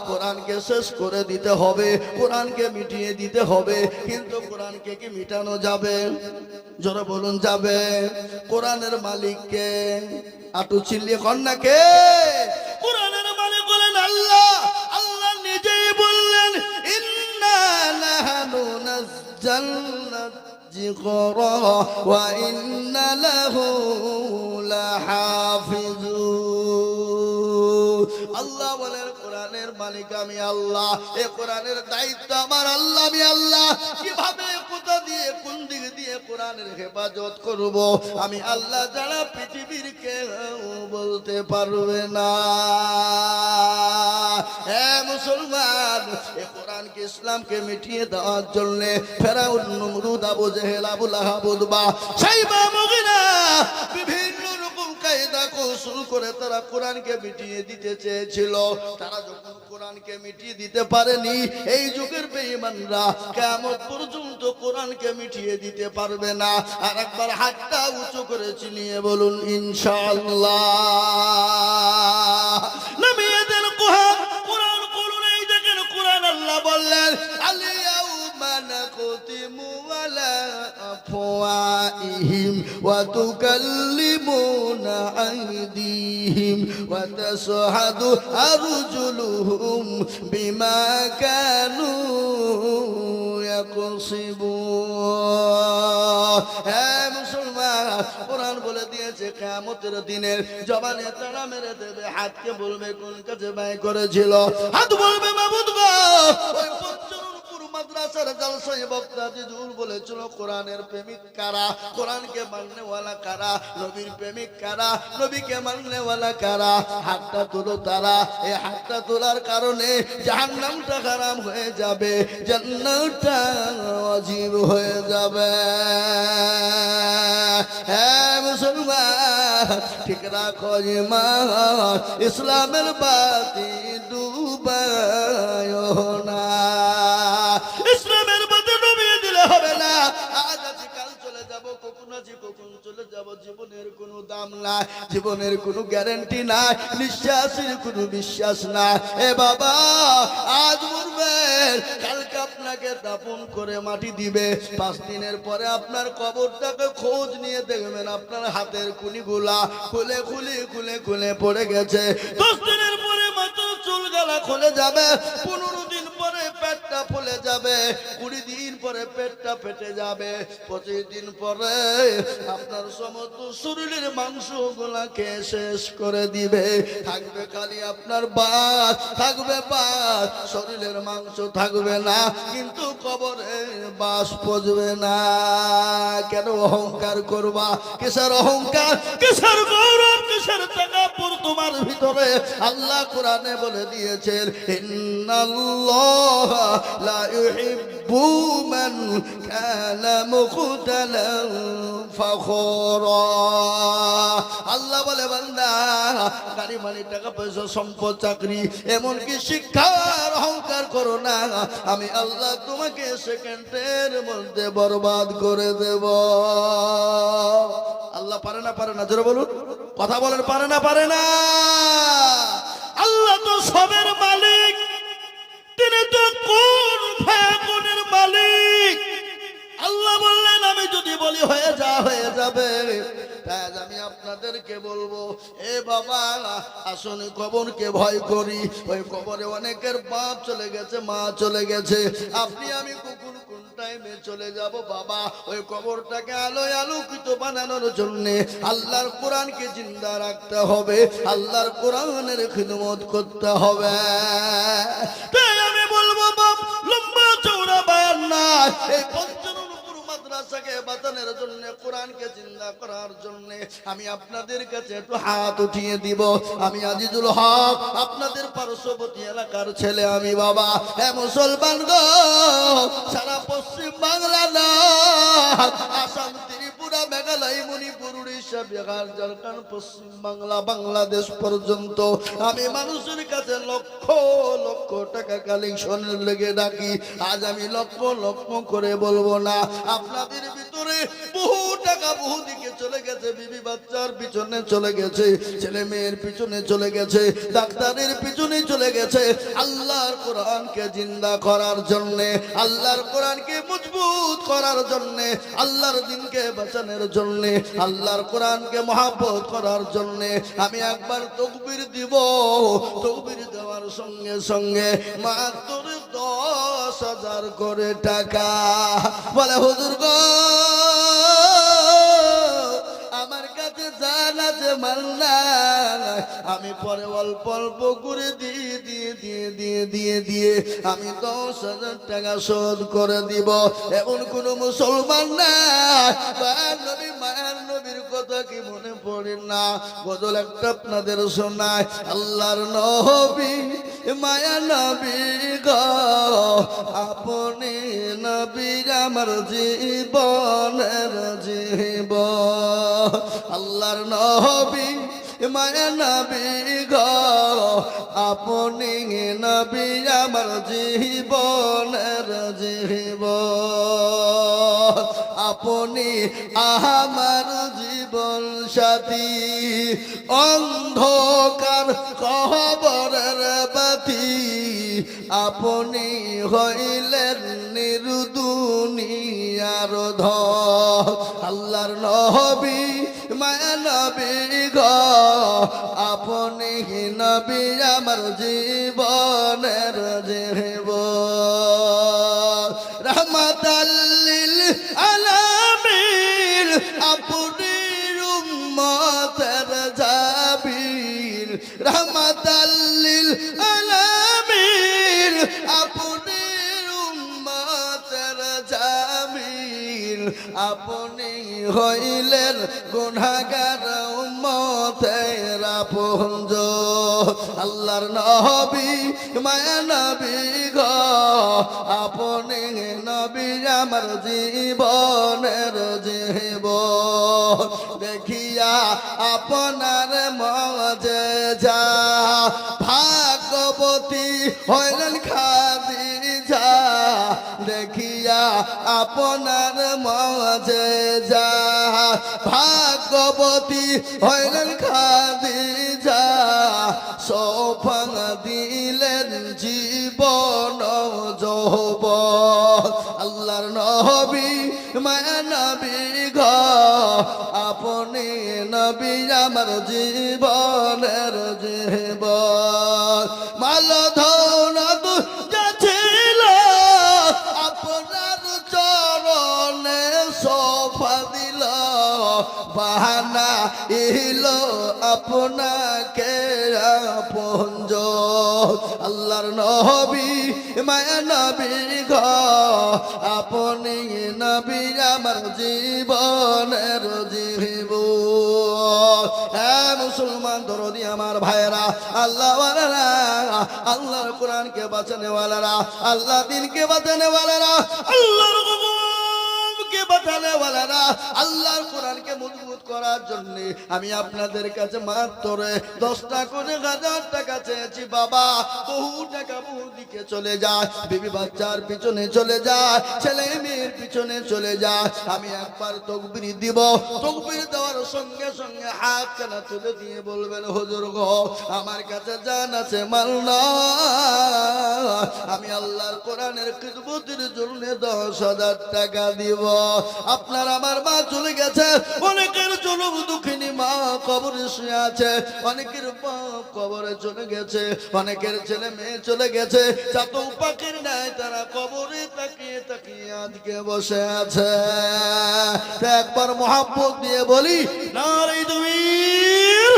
কোরআনকে শেষ করে দিতে হবে, কোরআনকে মিটিয়ে দিতে হবে। কিন্তু কোরআনকে কি মিটানো যাবে? জোরে বলুন যাবে? কোরআনের মালিককে আটু চিল্লিয়ে কন্যা কে? কোরআনের মালিক বলেন আল্লাহ। আল্লাহ নিজেই বললেন ইন্না নাহনু নাযালনা যিকরা ওয়া ইন্না লাহু লাহাফিজুন। আল্লাহ বলেন কোরআনের মালিক আমি আল্লাহ, এ কোরআনের দায়িত্ব আমার আল্লাহ, আমি আল্লাহ। কিভাবে, কোথা দিয়ে, কোন দিক দিয়ে কোরআনের হেফাজত করব আমি আল্লাহ যারা পৃথিবীর কেউ বলতে পারবে না। হে মুসলমান, এ কোরআনকে ইসলামকে মিটিয়ে দেওয়ার জন্য ফেরাউন, নমরুদ, আবু জেহেল, আবু লাহাব, উতবা, শাইবা, মুগিরা বিভিন্ন রকম কায়দা কৌশল করে তারা কোরআনকে মিটিয়ে দিতে চেয়েছিল। তারা যখন কোরআনকে মিটিয়ে দিতে পারেনি, এই যুগের বেঈমানরা কিয়ামত পর্যন্ত কোরআনকে মিটিয়ে দিতে পারবে না। আর একবার হাতটা উঁচু করে চিনিয়ে বলুন ইনশাআল্লাহ। নামিয়ে দেন কোরআন, বলুন এই দেখেন কোরআন। আল্লাহ বললেন আল-ইয়াউমা নাখতিমু আলা আফওয়াহিহিম ওয়া তুকাল্লিমুনা আইদিহিম ওয়া তাশহাদু আরজুলুহুম বিমা কানু ইয়াকসিবুন। হে মুসলমান, কোরআন বলে দিয়েছে কিয়ামতের দিনের জবানে তারা মেরে দেবে। হাতকে বলবে কোন কাজে ব্যয় করেছিল? হাত বলবে মাবুদ গো, ওই পঞ্চরণপুর মাদ্রাসার জালসায় বক্তা জিজুর বলেছিল কোরআনের প্রেমিক কারা, কোরআনকে মাননেওয়ালা কারা, নবীর প্রেমিক কারা, নবীকে মাননেওয়ালা কারা। হাতটা তোলো তারা। এই হাতটা তোলার কারণে জাহান্নামটা হারাম হয়ে যাবে, জান্নাতটা ওয়াজিব হয়ে যাবে। হ্যাঁ মুসলমান, ঠিক রাখো ঈমান, ইসলামের বাতি ডুবায় না। ইসলামের বাতি ডুবিয়ে দিলে হবে না। আজ আছি কাল চলে যাব, কখন আছি কখন চলে যাব, জীবনের কোনো দাম নাই, জীবনের কোনো গ্যারান্টি নাই, নিঃশ্বাসের কোনো বিশ্বাস নাই। এ বাবা, আজ মরবেন, কালকে আপনাকে দাফন করে মাটি দিবে। 5 দিনের পরে আপনার কবরটাকে খোঁজ নিয়ে দেখবেন আপনার হাতের কুনিগুলা খুলে খুলে খুলে খুলে পড়ে গেছে। 10 দিনের পরে মাত্র চুল গালা খুলে যাবে। 15 দিন পরে পেটটা পেটটা ফুলে যাবে, 20 দিন পরে পেটটা ফেটে যাবে, 25 দিন পরে আপনার সমস্ত শরীরের মাংসগুলাকে শেষ করে দিবে। থাকবে খালি আপনার বাত, থাকবে বাত, শরীরের মাংস থাকবে না, কিন্তু কবরে বাস পচবে না। কেন অহংকার করবা? কিসের অহংকার, কিসের গৌরব, কিসের তাকাব্বুর তোমার ভিতরে? আল্লাহ কোরআনে বলে দিয়েছেন, ইন্নাল্লাহা লা ইউহিব্বু মান কানা মুখতালান ফাখুরা। আল্লাহ বলে, বান্দা, গাড়ি বাড়ি, টাকা পয়সা, সম্পদ, চাকরি, এমনকি শিক্ষার অহংকার করো না, আমি আল্লাহ তোমাকে সেকেন্ডের মধ্যে বরবাদ করে দেব। আল্লাহ পারে না? পারে না? জোরে বলুন, কথা বলেন, পারে না? পারে না? আল্লাহ তো সবের মালিক, তিনি তো কোন ফায়াকুনের মালিক। আল্লাহ বললেন, আমি যদি বলি হয়ে যা, হয়ে যাবে। তাই আমি আপনাদেরকে বলবো, এ বাবা, আসুন কবরকে ভয় করি। ওই কবরে অনেকের বাপ চলে গেছে, মা চলে গেছে, আপনি আমি কুকুর কোন টাইমে চলে যাব বাবা। ওই কবরটাকে আলোয় আলোকিত বানানোর জন্য আল্লাহর কোরআনকে জিন্দা রাখতে হবে, আল্লাহর কোরআনের খিদমত করতে হবে। তাই আমি বলবো, বাপ লম্বা চৌড়া বায়ান না, এই পঞ্চরূপপুর মাদ্রাসাকে বাঁচানোর জন্য, কোরআনকে জিন্দা করার জন্য আমি আপনাদের কাছে একটু হাত উঠিয়ে দিব। আমি আজিজুল হক, আপনাদের পার্শ্ববর্তী এলাকার ছেলে আমি বাবা। হ্যাঁ মুসলমান গো, সারা পশ্চিম বাংলা না, আসাম, ত্রিপুরা, মেঘালয়, মণিপুর, উড়িষ্যা, বিহার, ঝাড়খণ্ড, পশ্চিম বাংলা, বাংলাদেশ পর্যন্ত আমি মানুষের কাছে লক্ষ লক্ষ টাকা কালেকশনের লেগে ডাকি। আজ আমি লক্ষ লক্ষ করে বলবো না, আপনাদের ভিতরে বহু টাকা বহু দিকে চলে গেছে, বিবি বাচ্চার পিছনে চলে গেছে, ছেলে মেয়ের পিছনে চলে গেছে, ডাক্তারের পিছনে চলে গেছে। আল্লাহর কোরআনকে জিন্দা করার জন্য, আল্লাহর কোরআনকে মজবুত করার জন্য, আল্লাহর দ্বীনকে বাঁচানোর জন্য, আল্লাহর কোরআনকে মহব্বত করার জন্য আমি একবার তাকবীর দিব। তাকবীর দেওয়ার সঙ্গে সঙ্গে মাত্র 10,000 করে টাকা। বলে, হুজুর গো, আমার কাছে জান আছে, মাল নাই, আমি পরে অল্প অল্প করে দিয়ে দিয়ে দিয়ে দিয়ে দিয়ে দিয়ে আমি 10,000 টাকা শোধ করে দিব। এমন কোন মুসলমান না, নবী মায়ের নবীর কথা কি মনে পড়ে না? গজল একটা আপনাদের শোনায়, আল্লাহর নবী মায়া নবী গো, আপনি নবী আমার জীবনের জীবন। আল্লাহর নবী মায়া নবী গো, আপনি নবী আমার জীবনের জীবন। আপনি আমার জীবন সাথী, অন্ধকার কবরের বাতি, আপনি হইলেন নির্দুনিয়ার ধন। আল্লাহর নবী মায়া নবী গো, আপনি নবী আমার জীবনের জীবন। রহমাতাল লিল আলামিন, আপনি উম্মতের জাবির। রহমাতাল লিল আলামিন, আপনি উম্মতের জাবির। আপনি হইলেন গুনাহগার উম্মতের আপনজন। আল্লাহর নবী মায়া নবী গো, আপনি নবী আমার জীবনের জীবন। দেখিয়া আপনার মুআজিজা, ভাগ্যবতী হইলেন খাদিজা। দেখিয়া আপনার মুআজিজা, ভাগ্যবতী হইলেন খাদিজা। সৌভাগ্য দিলেন জীবন যৌবন। আল্লাহর নবী মায়া নবী গো, আপনি নবী আমার জীবনের জীবন। মাল ধৌলত যা ছিল দিল বাহানা ইলো আপনাকে আপনজ আল্লাহর নবী মায়া নবী গো আপনি নবী আমার জীবনের জীবন। হ্যাঁ মুসলমান দরদি আমার ভাইরা, আল্লাহ ওয়ালারা, আল্লাহর কোরআনকে বাঁচানে ওয়ালারা, আল্লাহ দিনকে বাঁচানে ওয়ালারা, আল্লাহর কে বাঁচানে ওয়ালারা, আল্লাহর কোরআনকে মজবুত করার জন্য আমি আপনাদের কাছে মাত্র 10টা করে 1000 টাকা চেয়েছি। বাবা বহু টাকা বহু দিকে চলে যায়, বিবি বাচ্চার পিছনে চলে যায়, ছেলে মেয়ের পিছনে চলে যায়। আমি একবার তাকবীর দিব, তাকবীর দেওয়ার সঙ্গে সঙ্গে হাত কানা তুলে দিয়ে বলবেন হুজুর গো আমার কাছে জান আছে মাল না, আমি আল্লাহর কোরআনের খিদমতের জন্য 10,000 টাকা দিব। আপনার আমার মা চলে গেছে, অনেকের জনম দুঃখিনী মা কবরে শুয়ে আছে, অনেকের মা কবরে চলে গেছে, অনেকের ছেলে মেয়ে চলে গেছে, চাতক পাখির নাই তারা কবরে তাকিয়ে তাকিয়ে আজকে বসে আছে। একবার মহব্বত দিয়ে বলি নারে তাকবীর।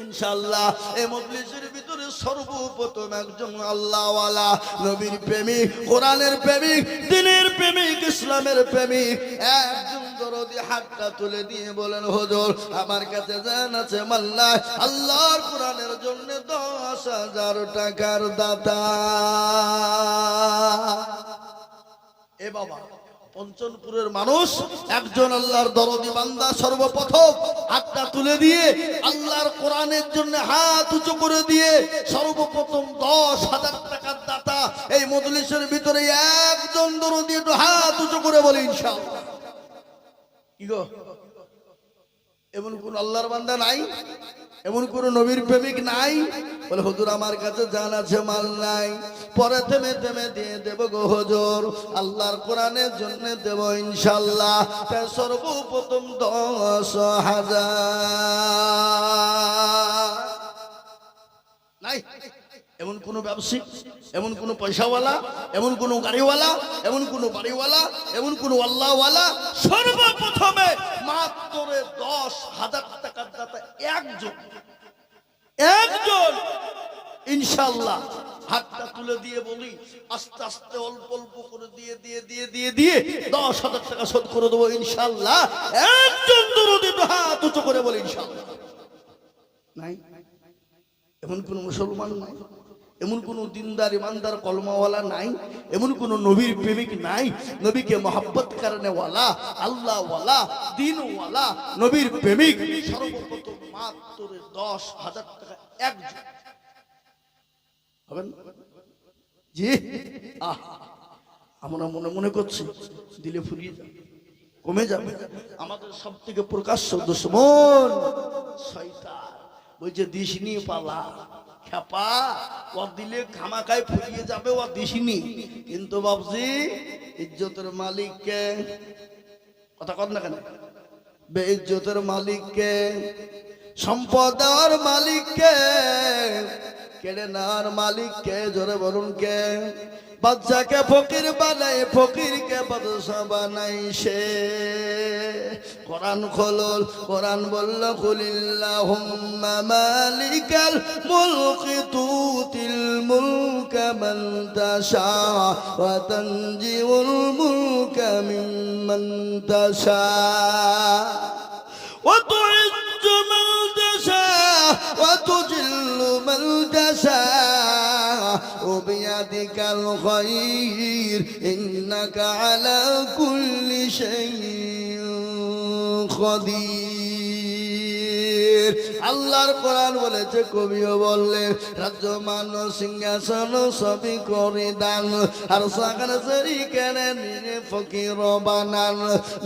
ইনশাআল্লাহ এই মজলিসের ভিতরে সর্বপ্রথম একজন আল্লাহওয়ালা, নবীর প্রেমিক, কোরআনের প্রেমিক, দ্বীনের প্রেমিক, ইসলামের প্রেমিক একজন দরদি হাতটা তুলে দিয়ে বলেন হুজুর আমার কাছে জান আছে মাল্লা, আল্লাহর কোরআনের জন্য 10,000 টাকার দাতা। এ বাবা পঞ্চনপুরের মানুষ একজন আল্লাহর দরদি বান্দা সর্বপ্রথম হাতটা তুলে দিয়ে আল্লাহর কোরআনের জন্য হাত উঁচু করে দিয়ে সর্বপ্রথম 10,000 টাকার দাতা এই মজলিসের ভিতরে একজন দরদি একটু হাত উঁচু করে বলি ইনশাআল্লাহ। কি গো এমন কোন আল্লাহর বান্দা নাই, এমন কোন নবীর প্রেমিক নাই বলে হুজুর আমার কাছে জান আছে মাল নাই, পরে থেমে থেমে দিয়ে দেব গো হুজুর আল্লাহর কোরআনের জন্য দেব ইনশাআল্লাহ। তাই সর্বপ্রথম 10,000 নাই এমন কোন ব্যবসায়ী, এমন কোন পয়সাওয়ালা, এমন কোন গাড়িওয়ালা, এমন কোন বাড়িওয়ালা, এমন কোন আল্লাহওয়ালা, সর্বপ্রথমে মাত্র 10,000 টাকার দাতা একজন একজন ইনশাআল্লাহ। হাতটা তুলে দিয়ে বলি আস্তে আস্তে অল্প অল্প করে দিয়ে দিয়ে দিয়ে দিয়ে দিয়ে 10,000 টাকা শোধ করে দেবো ইনশাআল্লাহ। একজন দরদি হাত উঁচু করে বলি ইনশাআল্লাহ। নাই এমন কোন মুসলমান নাই, এমন কোন দিনদার ইমানদার কলমাওয়ালা নাই, এমন কোন নবীর প্রেমিক নাই, নবীকে মহব্বত করেনেওয়ালা, আল্লাহওয়ালা, দিনওয়ালা, নবীর প্রেমিক সর্বপ্রথম মাত্র 10,000 টাকা একজন হবেন জি। আমরা মনে মনে করছি দিলে ফুরিয়ে যাবে, কমে যাবে। আমাদের সব থেকে প্রকাশ্য দুশমন শয়তান বলছে দিসনি পালা খেপা, ও দিলে খামাকায় ফুরিয়ে যাবে, ও দিসনি। কিন্তু বাবজি ইজ্জতের মালিককে কথা কর না কেন, বেইজ্জতের মালিককে, সম্পদ দেওয়ার মালিককে, কেড়ে নেওয়ার মালিককে, জোরে বলুন কে? বাচ্চাকে ফকির বানাই, ফকিরকে বাদশা বানাই সে। কোরআন খোলল, কোরআন বলল কুলিল্লাহুম্মা মালিকাল মুলকি তুতিল মুলকা মান তাশা ওয়া তানজিউল মুলকা মিম্মান তাশা ওয়া তুইজ্জু মান তাশা ওয়া তুজিল্লু মান তাশা وبيدك الخير إنك على كل شيء قدير। আল্লাহর কোরআন বলেছে, কবিও বললেন রাজ্য মান সিংহাসন সবই করে দান, আর সাগর সরি কেনে নিয়ে ফকির বানান।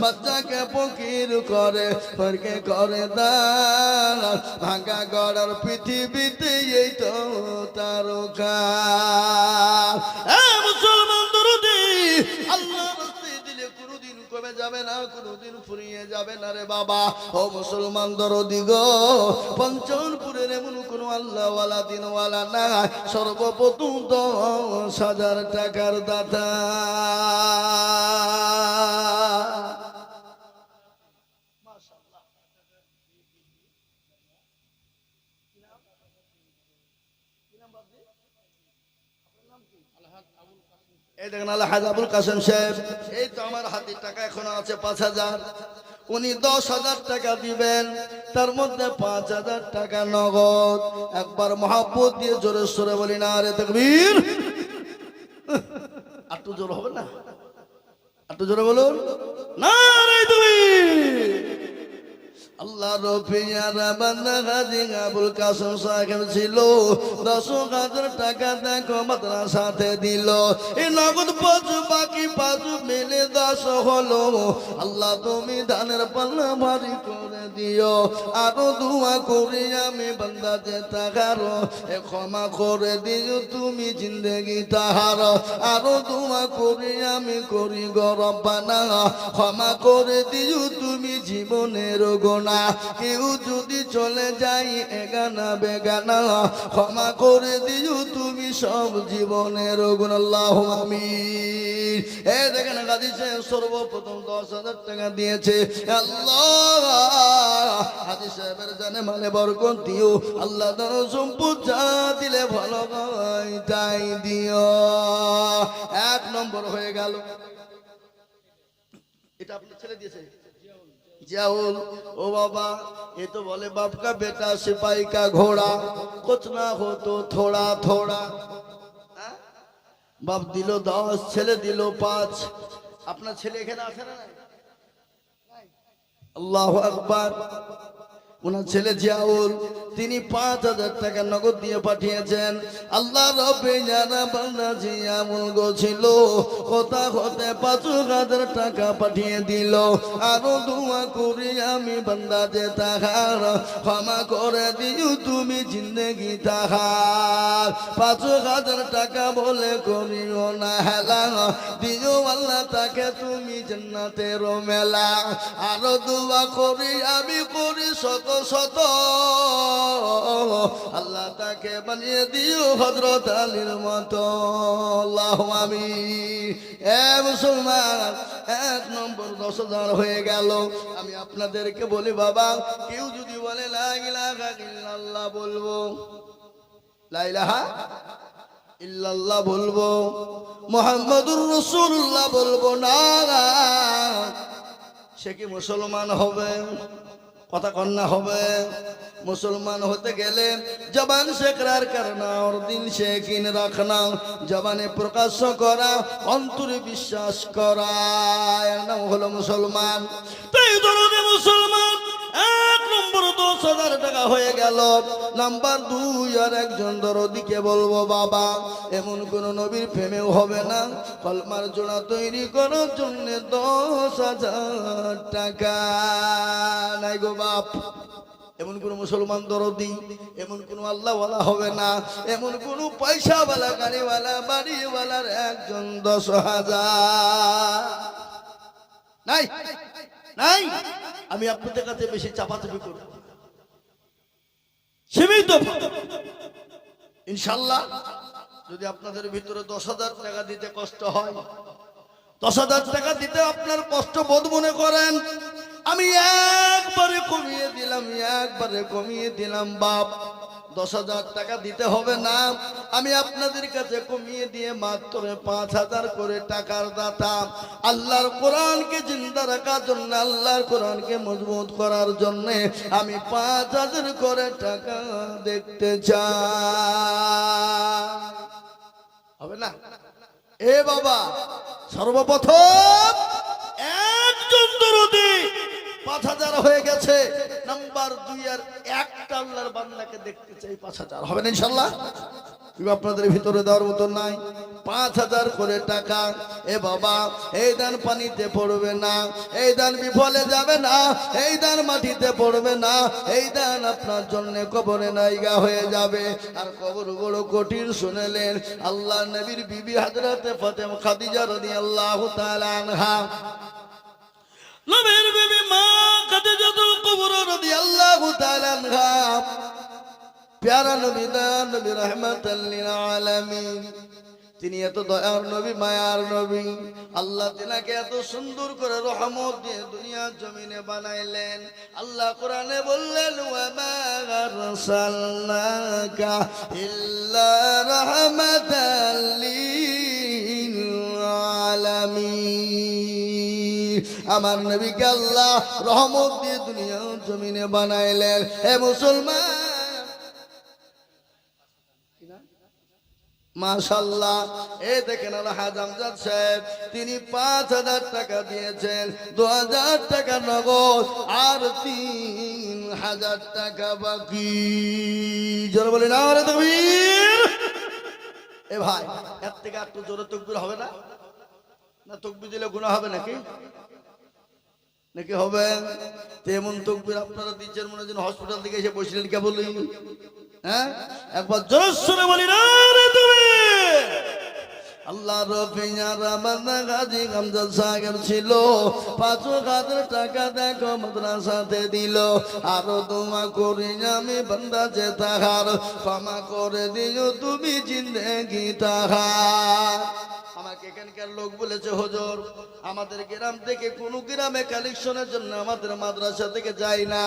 বাচ্চাকে ফকির করে, ফরকে করে দান, ভাঙা গড়ার পৃথিবীতে এই তো তার কাজ। মুসলমান দরদি আল্লাহ দিলে কোনদিন কমে যাবে না, কোনদিন ফুরিয়ে যাবে না রে বাবা। ও মুসলমান দরদি গো, পঞ্চনপুরের এমন কোন আল্লাহওয়ালা দিনওয়ালা না, সর্বপ্রথম 10,000 টাকার দাতা। এই দেখেন আল্লাহ হাজ আবুল কাসেম সাহেব, এই তো আমার হাতে টাকা এখনো আছে 5,000। উনি 10,000 টাকা দিবেন, তার মধ্যে 5,000 টাকা নগদ। একবার মহাব্বত দিয়ে জোরে সোরে বলি না রে তাকবীর। আর তো জোর হবে না, আর তো জোরে বলুন না রে তাকবীর। আল্লাহ রফিয়ারা বান্দা গাজী আবুল কাসেম সাহেব ছিল, 10,000 টাকা দেখো মাদ্রাসাতে দিল। এই নগদ 5, বাকি 5 মিলে 10 হলো। আল্লাহ তুমি ধানের পাল্লা ভারী করে দিও। আরো দোয়া করি আমি বান্দা যে তাহার ক্ষমা করে দিও তুমি জিন্দেগি তাহার। আরো দোয়া করি আমি করি গো রব্বানা, ক্ষমা করে দিও তুমি জীবনের গুনাহ। কেউ যদি চলে যাই এগানা বেগানা, ক্ষমা করে দিও তুমি সব জীবনের গুণ। আল্লাহুম্মা আমিন। এই দেখেন গাজী সাহেব সর্বপ্রথম 10,000 টাকা দিয়েছে। আল্লাহ হাজী সাহেবের জানে মালে বরকত দিও। আল্লাহ ধন সম্পদ যা দিলে ভালো হয় তাই দিও। 1 নম্বর হয়ে গেল। এটা আপনার ছেলে দিয়েছে जियाउल। ओ बाबा ये तो बोले बाप का बेटा सिपाही का घोड़ा, कुछ ना हो तो थोड़ा थोड़ा। बाप दिलो 10, छेले दिलो 5। अपना छेले এখানে আছে না? আল্লাহু আকবার। ওনার ছেলে জিয়াউল তিনি 5,000 টাকা নগদ দিয়ে পাঠিয়েছেন। আল্লাহ রব্বে জানা বান্দা জিয়াউল গো ছিল, কথা হতে 5,000 টাকা পাঠিয়ে দিল। আরো দোয়া করি আমি বান্দা যে তাহার, ক্ষমা করে দিও তুমি জিন্দেগি তাহার। 5,000 টাকা বলে করিও না হেলা, দিও আল্লাহ তাকে তুমি জান্নাতের মেলা। আরো দোয়া করি আমি করি শত শত, আল্লাহ তাকে বানিয়ে দিও হযরত আলীর মতো। আল্লাহুম্মা আমিন। এ মুসলমান, 1 নম্বর 10,000 হয়ে গেল। আমি আপনাদেরকে বলি বাবা, কেউ যদি বলে লা ইলাহা ইল্লাল্লাহ বলবো, লা ইলাহা ইল্লাল্লাহ বলবো, মুহাম্মাদুর রাসূলুল্লাহ বলবো না, সে কি মুসলমান হবে? কথা কন্যা হবে? मुसलमान होते गेले जबान से इकरार करना और दिल से यकीन रखना, जबाने प्रकाश करा अंतरे विश्वास करा, এর নাম হলো মুসলমান। তাই ধরুন মুসলমান 1 নম্বর 10,000 টাকা হয়ে গেল। নাম্বার 2, আর একজন দরদিকে বলবো বাবা, এমন কোন নবীর প্রেমেও হবে না, কলমার জোড়া তৈরি করার জন্য 10,000 টাকা নাই গো বাপ। এমন কোন মুসলমান দরদি, এমন কোন আল্লাহওয়ালা হবে না, এমন কোন পয়সাওয়ালা গাড়িওয়ালা বাড়িওয়ালার একজন 10,000 নাই নাই। আমি আপনাদের কাছে বেশি চাপাচাপি করব, সীমিত ইনশাআল্লাহ। যদি আপনাদের ভিতরে 10,000 টাকা দিতে কষ্ট হয়, 10,000 টাকা দিতে আপনার কষ্ট বোধ মনে করেন, আমি একবারে কমিয়ে দিলাম বাপ, 10,000 টাকা দিতে হবে না। আমি আপনাদের কাছে কমিয়ে দিয়ে মাত্র 5,000 করে টাকার দাতা। আল্লাহর কোরআনকে জিন্দা রাখার জন্য, আল্লাহর কোরআনকে মজবুত করার জন্য আমি 5,000 করে টাকা দেখতে চাই। হবে না? এ বাবা, সর্বপ্রথম একজন দরদি 5,000 হয়ে গেছে। নাম্বার 2, আর একটা আল্লাহর বান্দাকে দেখতে চাই 5,000। হবে না ইনশাআল্লাহ? আপনাদের ভিতরে দেওয়ার মতো নাই। 5,000 করে টাকা। এ বাবা, এই দান পানিতে পড়বে না, এই দান বিফলে যাবে না, এই দান মাটিতে পড়বে না, এই দান আপনার জন্য কবরে নাইগা হয়ে যাবে। আর কবর বড় কঠিন শুনলেন আল্লাহ নবীর বিবি হযরতে ফাতেমা খাদিজা রাদিয়াল্লাহু তাআলা আনহা, নবীর বিবি মা খাদিজাতুল কুবরা রাদিয়াল্লাহু তাআলা আনহা, প্যারা নবী দয়ার নবী রাহমাতাল লিল আলামিন। তিনি এত দয়ার নবী, মায়ার নবী, আল্লাহ তিনাকে এত সুন্দর করে রহমত দিয়ে দুনিয়ার জমিনে বানাইলেন। আল্লাহ কোরআনে বললেন ওয়া মা আরসালনাকা ইল্লা রাহমাতাল লিল আলামিন। আমার নবীকে আল্লাহ রহমত দিয়ে দুনিয়া জমিনে বানাইলেন। হে মুসলমান, মাশাআল্লাহ, এই দেখেন আলহাজ আমজাদ সাহেব, তিনি 5,000 টাকা দিয়েছেন, 2,000 টাকা নগদ আর 3,000 টাকা বাকি। জোরে বলেন নারে তাকবীর। এ ভাই, এর থেকে একটু জোরে তাকবীর হবে না? না তাকবীর দিলে গুনাহ হবে নাকি? নাকি হবে? তেমন তাকবীর আপনারা দিচ্ছেন মনে হয় হসপিটাল থেকে এসে বসলেন কে বললেন? হ্যাঁ, একবার জোরে সুরে বলি না রে তুমি। আল্লাহ রফিয়া রামানা গাজী আমজাদ সাহেব ছিল, 5,000 টাকা দেখো মাদ্রাসাতে দিল। আরো দোয়া করি আমি বান্দা যে তাহার ক্ষমা করে দিও তুমি জিন্দেগি তাহার। আমাকে এখানকার লোক বলেছে, হুজুর আমাদের গ্রাম থেকে কোন গ্রামে কালেকশনের জন্য আমাদের মাদ্রাসা থেকে যায় না।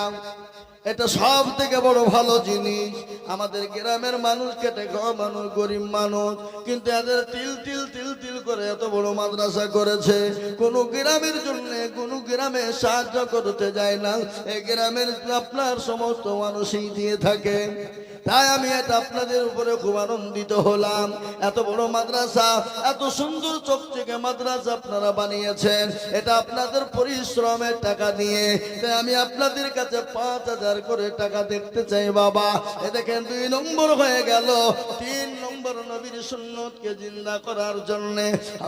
এটা সব থেকে বড় ভালো জিনিস। আমাদের গ্রামের মানুষ খেটে খাওয়া মানুষ, গরিব মানুষ, কিন্তু এদের তিল তিল তিল তিল করে এত বড় মাদ্রাসা করেছে। কোন গ্রামের জন্য কোন গ্রামে সাহায্য করতে যায় না, এই গ্রামের আপনার সমস্ত মানুষই দিয়ে থাকে। তাই আমি এটা আপনাদের উপরে খুব আনন্দিত হলাম। এত বড় মাদ্রাসা, এত সুন্দর চকচকে মাদ্রাসা আপনারা বানিয়েছেন, এটা আপনাদের পরিশ্রমের টাকা দিয়ে। তাই আমি আপনাদের কাছে 5,000 করে টাকা দেখতে চাই বাবা। এ দেখেন 2 নম্বর হয়ে গেল। 3 নম্বর নবীর সুন্নতকে জিন্দা করার জন্য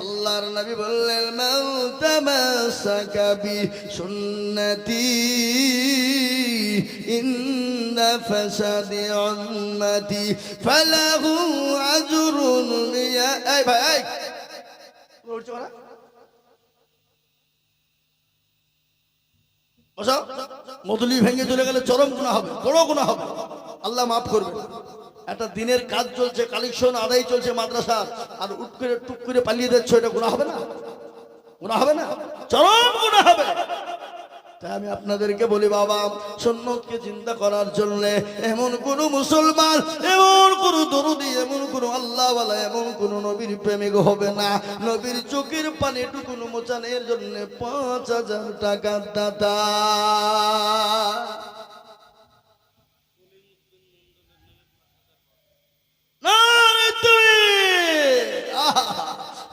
আল্লাহর নবী বললেন, মান তামাসাকা বি সুন্নতি ইন্না ফাসাদি উম্মতি ফালাহু আজরুন মিয়া। এই ভাই, এই বলছো না বসো। মদলি ভেঙে চলে গেলে চরম গুনাহ হবে, বড় গুনাহ হবে, আল্লাহ মাফ করবে। একটা দিনের কাজ চলছে, কালেকশন আদায় চলছে মাদ্রাসা, আর উঠ করে টুক করে পালিয়ে যাচ্ছ, এটা গুনাহ হবে না? গুনাহ হবে না? চরম গুনাহ হবে। তাই আমি আপনাদেরকে বলি বাবা, সুন্নতকে চিন্তা করার জন্য এমন কোন মুসলমান, এমন কোন দরুদি, এমন কোন আল্লাহওয়ালা, এমন কোন নবীর প্রেমিক হবে না নবীর চোখের পানিটুকু মোচানের জন্য 5,000 টাকা দাতা।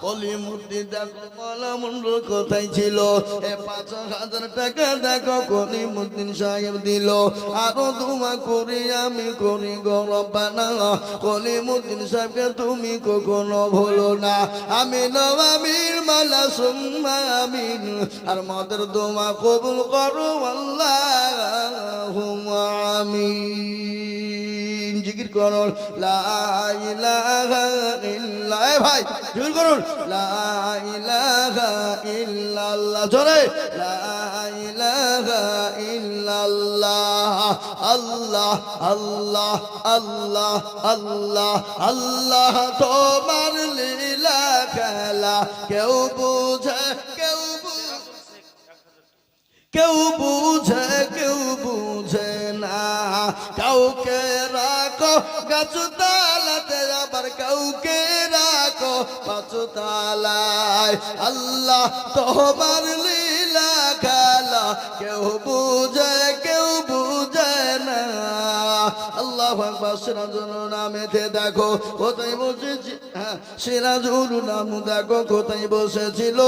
কলিমুদ্দিন দেখো মালামুন্ডল কোথায় ছিল, 5,000 টাকা দেখো কলিমুদ্দিন সাহেব দিল। আরো দোয়া করি আমি করি গো রব্বানা, কলিমুদ্দিন সাহেবকে তুমি কখনো ভুলো না। আমিন আমিন মালা সুম্মা আমিন। আর মদের দোয়া কবুল করো আল্লাহুম্মা আমিন। জিকির করুন লা ইলাহা ইল্লা। ভাই জিকির করুন লা ইলাহা ইল্লাল্লাহ। জোরে লা ইলাহা ইল্লাল্লাহ। আল্লাহ আল্লাহ আল্লাহ আল্লাহ আল্লাহ তোমার লীলা খেলা কেউ বুঝে কেউ বুঝে কেউ বুঝে না। কাউকে রাখো গাছতলাতে, আবার কাউকে রাখো পাঁচতলায়। আল্লাহ তোমার লীলা খেলা কেউ বুঝে কেউ বুঝে না। আল্লাহু আকবার। সিরাজুল নামেতে দেখো কোথায় বসেছি, হ্যাঁ সিরাজুল নাম দেখো কোথায় বসেছিল।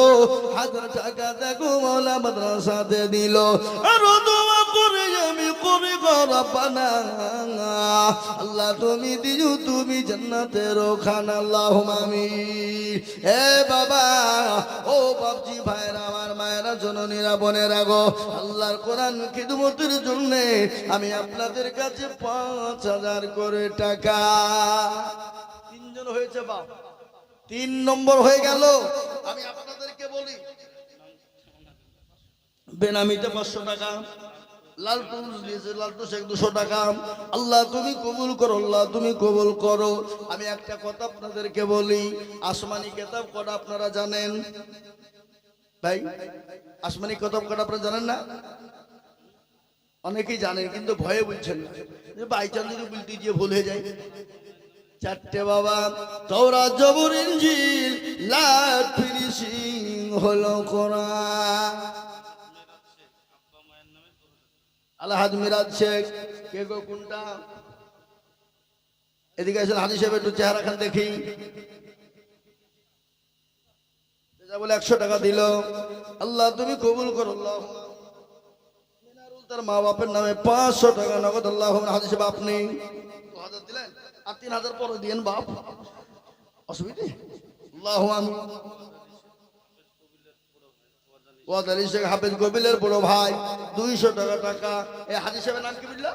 1,000 টাকা দেখো মৌলা মাদ্রাসাতে দিল। আর দোয়া করে আমি করি গো রব্বানা, আল্লাহ তুমি দিও তুমি জান্নাতের খানা। আল্লাহুম্মা আমিন। হে বাবা, ও বাপজি ভাইরা, আমার মায়েরা, জননীরা, বোনেরা গো, আল্লাহর কোরআন খিদমতের জন্য আমি আপনাদের কাছে 5,000 করে টাকা। 3 জন হয়েছে বাপ, 3 নম্বর হয়ে গেল। আমি আপনাদেরকে বলি বেনামিতে 500 টাকা, লালটু দিয়েছে, লালটু শেখ 200 টাকা। আল্লাহ তুমি কবুল করো, আল্লাহ তুমি কবুল করো। আমি একটা কথা আপনাদেরকে বলি, আসমানি কিতাব কটা আপনারা জানেন? ভাই আসমানি কিতাব কটা আপনারা জানেন না? অনেকেই জানেন কিন্তু ভয়ে বলছেন না, যে বাই চান্স যদি বলতে গিয়ে ভুল হয়ে যায়। চারটে বাবা তাওরাত জবুর ইনজিল লাট ফিনিশিং হলো কোরআন। আলহাজ মিরাজ শেখ কে গো কোনটা? এদিকে আসেন হাজি সাহেব, একটু চেহারা খান দেখি। বলে 100 টাকা দিল। আল্লাহ তুমি কবুল করো। আল্লাহ তার মা বাপের নামে 500 টাকা নগদ। আল্লাহ হাজি সাহেব আপনি 2000 দিলেন, আর 3000 পরে দিয়েন বাপ, অসুবিধে। আল্লাহ আমি ওয়াদালি শেখ হাফেজ কবিলের বড় ভাই 200 টাকা। এই হাজি সাহেবের নাম কি বললো?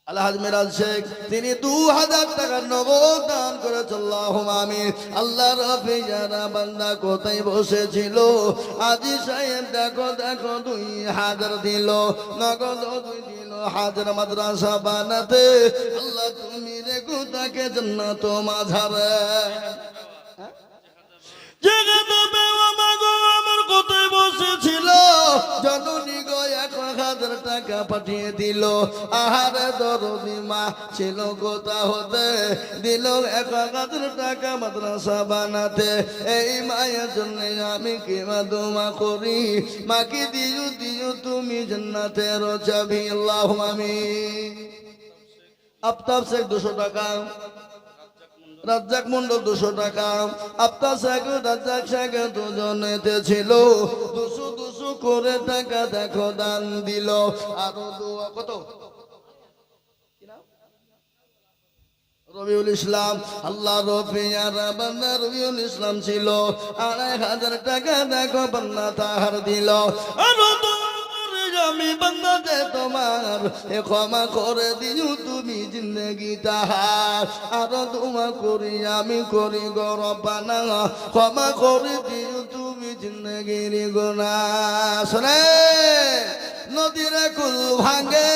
আলহাজ মিরাজ শেখ, তিনি 2000 টাকা নগদ দান করেছেন। আল্লাহুম্মা আমিন। আল্লাহ রাব্বি যারা বান্দা কোথায় বসেছিল, আজি সাহেব দেখো 2000 দিল নগদ, 2 দিল হাজার মাদ্রাসা বানাতে। আল্লাহ তুমি রেখো তাকে জান্নাত মাঝারে। আমার কোথায় বসেছিল, জননী গো 1000 টাকা পাঠিয়ে দিল। আহারে দরদি মা ছিল কোথা হতে, দিল 1000 টাকা মাদ্রাসা বানাতে। এই মায়ের জন্য আমি কিমা দোয়া করি, মাকে দিও দিও তুমি জান্নাতের চাবি। আল্লাহুম্মা আমিন। আফতাব শেখ 200 টাকা। রাজ্জাক মন্ডল 200 টাকা। আফতাব শেখ রাজ্জাক শেখ দুজনেতে ছিল 200 করে টাকা দেখো দান দিল। আরো দোয়া কত? রবিউল ইসলাম, আল্লাহ রফিয়ার বান্দা রবিউল ইসলাম ছিল 2500 টাকা দেখো বান্দা তাহার দিল। আরো আমি বান্দা যে তোমার ক্ষমা করে দিও তুমি জিন্দগি তাহার। আরো দোয়া করি আমি করি গো রব্বানা, ক্ষমা করে দিও তুমি জিন্দগির গুনাহ। শুনে নদীর কুল ভাঙে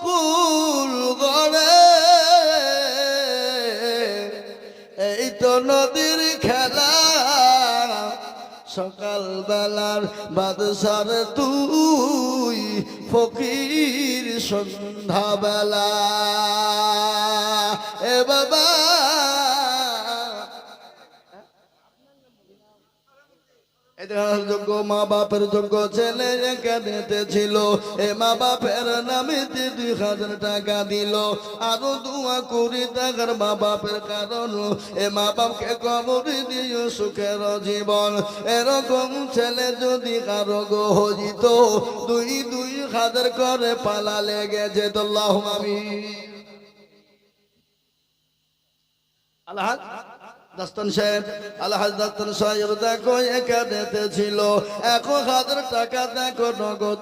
কুল গড়ে, এই তো নদীর খেলা। সকাল বেলার বাদশার তুই ফকির সন্ধ্যা বেলা। এ বাবা যোগ্য মা বাপের যোগ্য ছেলে কেঁদেতে ছিল, এ মা বাপের নামে 2000 টাকা দিল। আরো দোয়া করি তার মা বাপের কারণ, এ মা বাপকে কবর দিও সুখের জীবন। এরকম ছেলে যদি কারো গো হইত, 2000 করে পালা লেগে যেত। আল্লাহুম্মা আমিন। আলহাজ দাস্তান সাহেব, আলহাজ দাস্তান সাহেব দেখো একা দিতে ছিল 1000 টাকা দেখো নগদ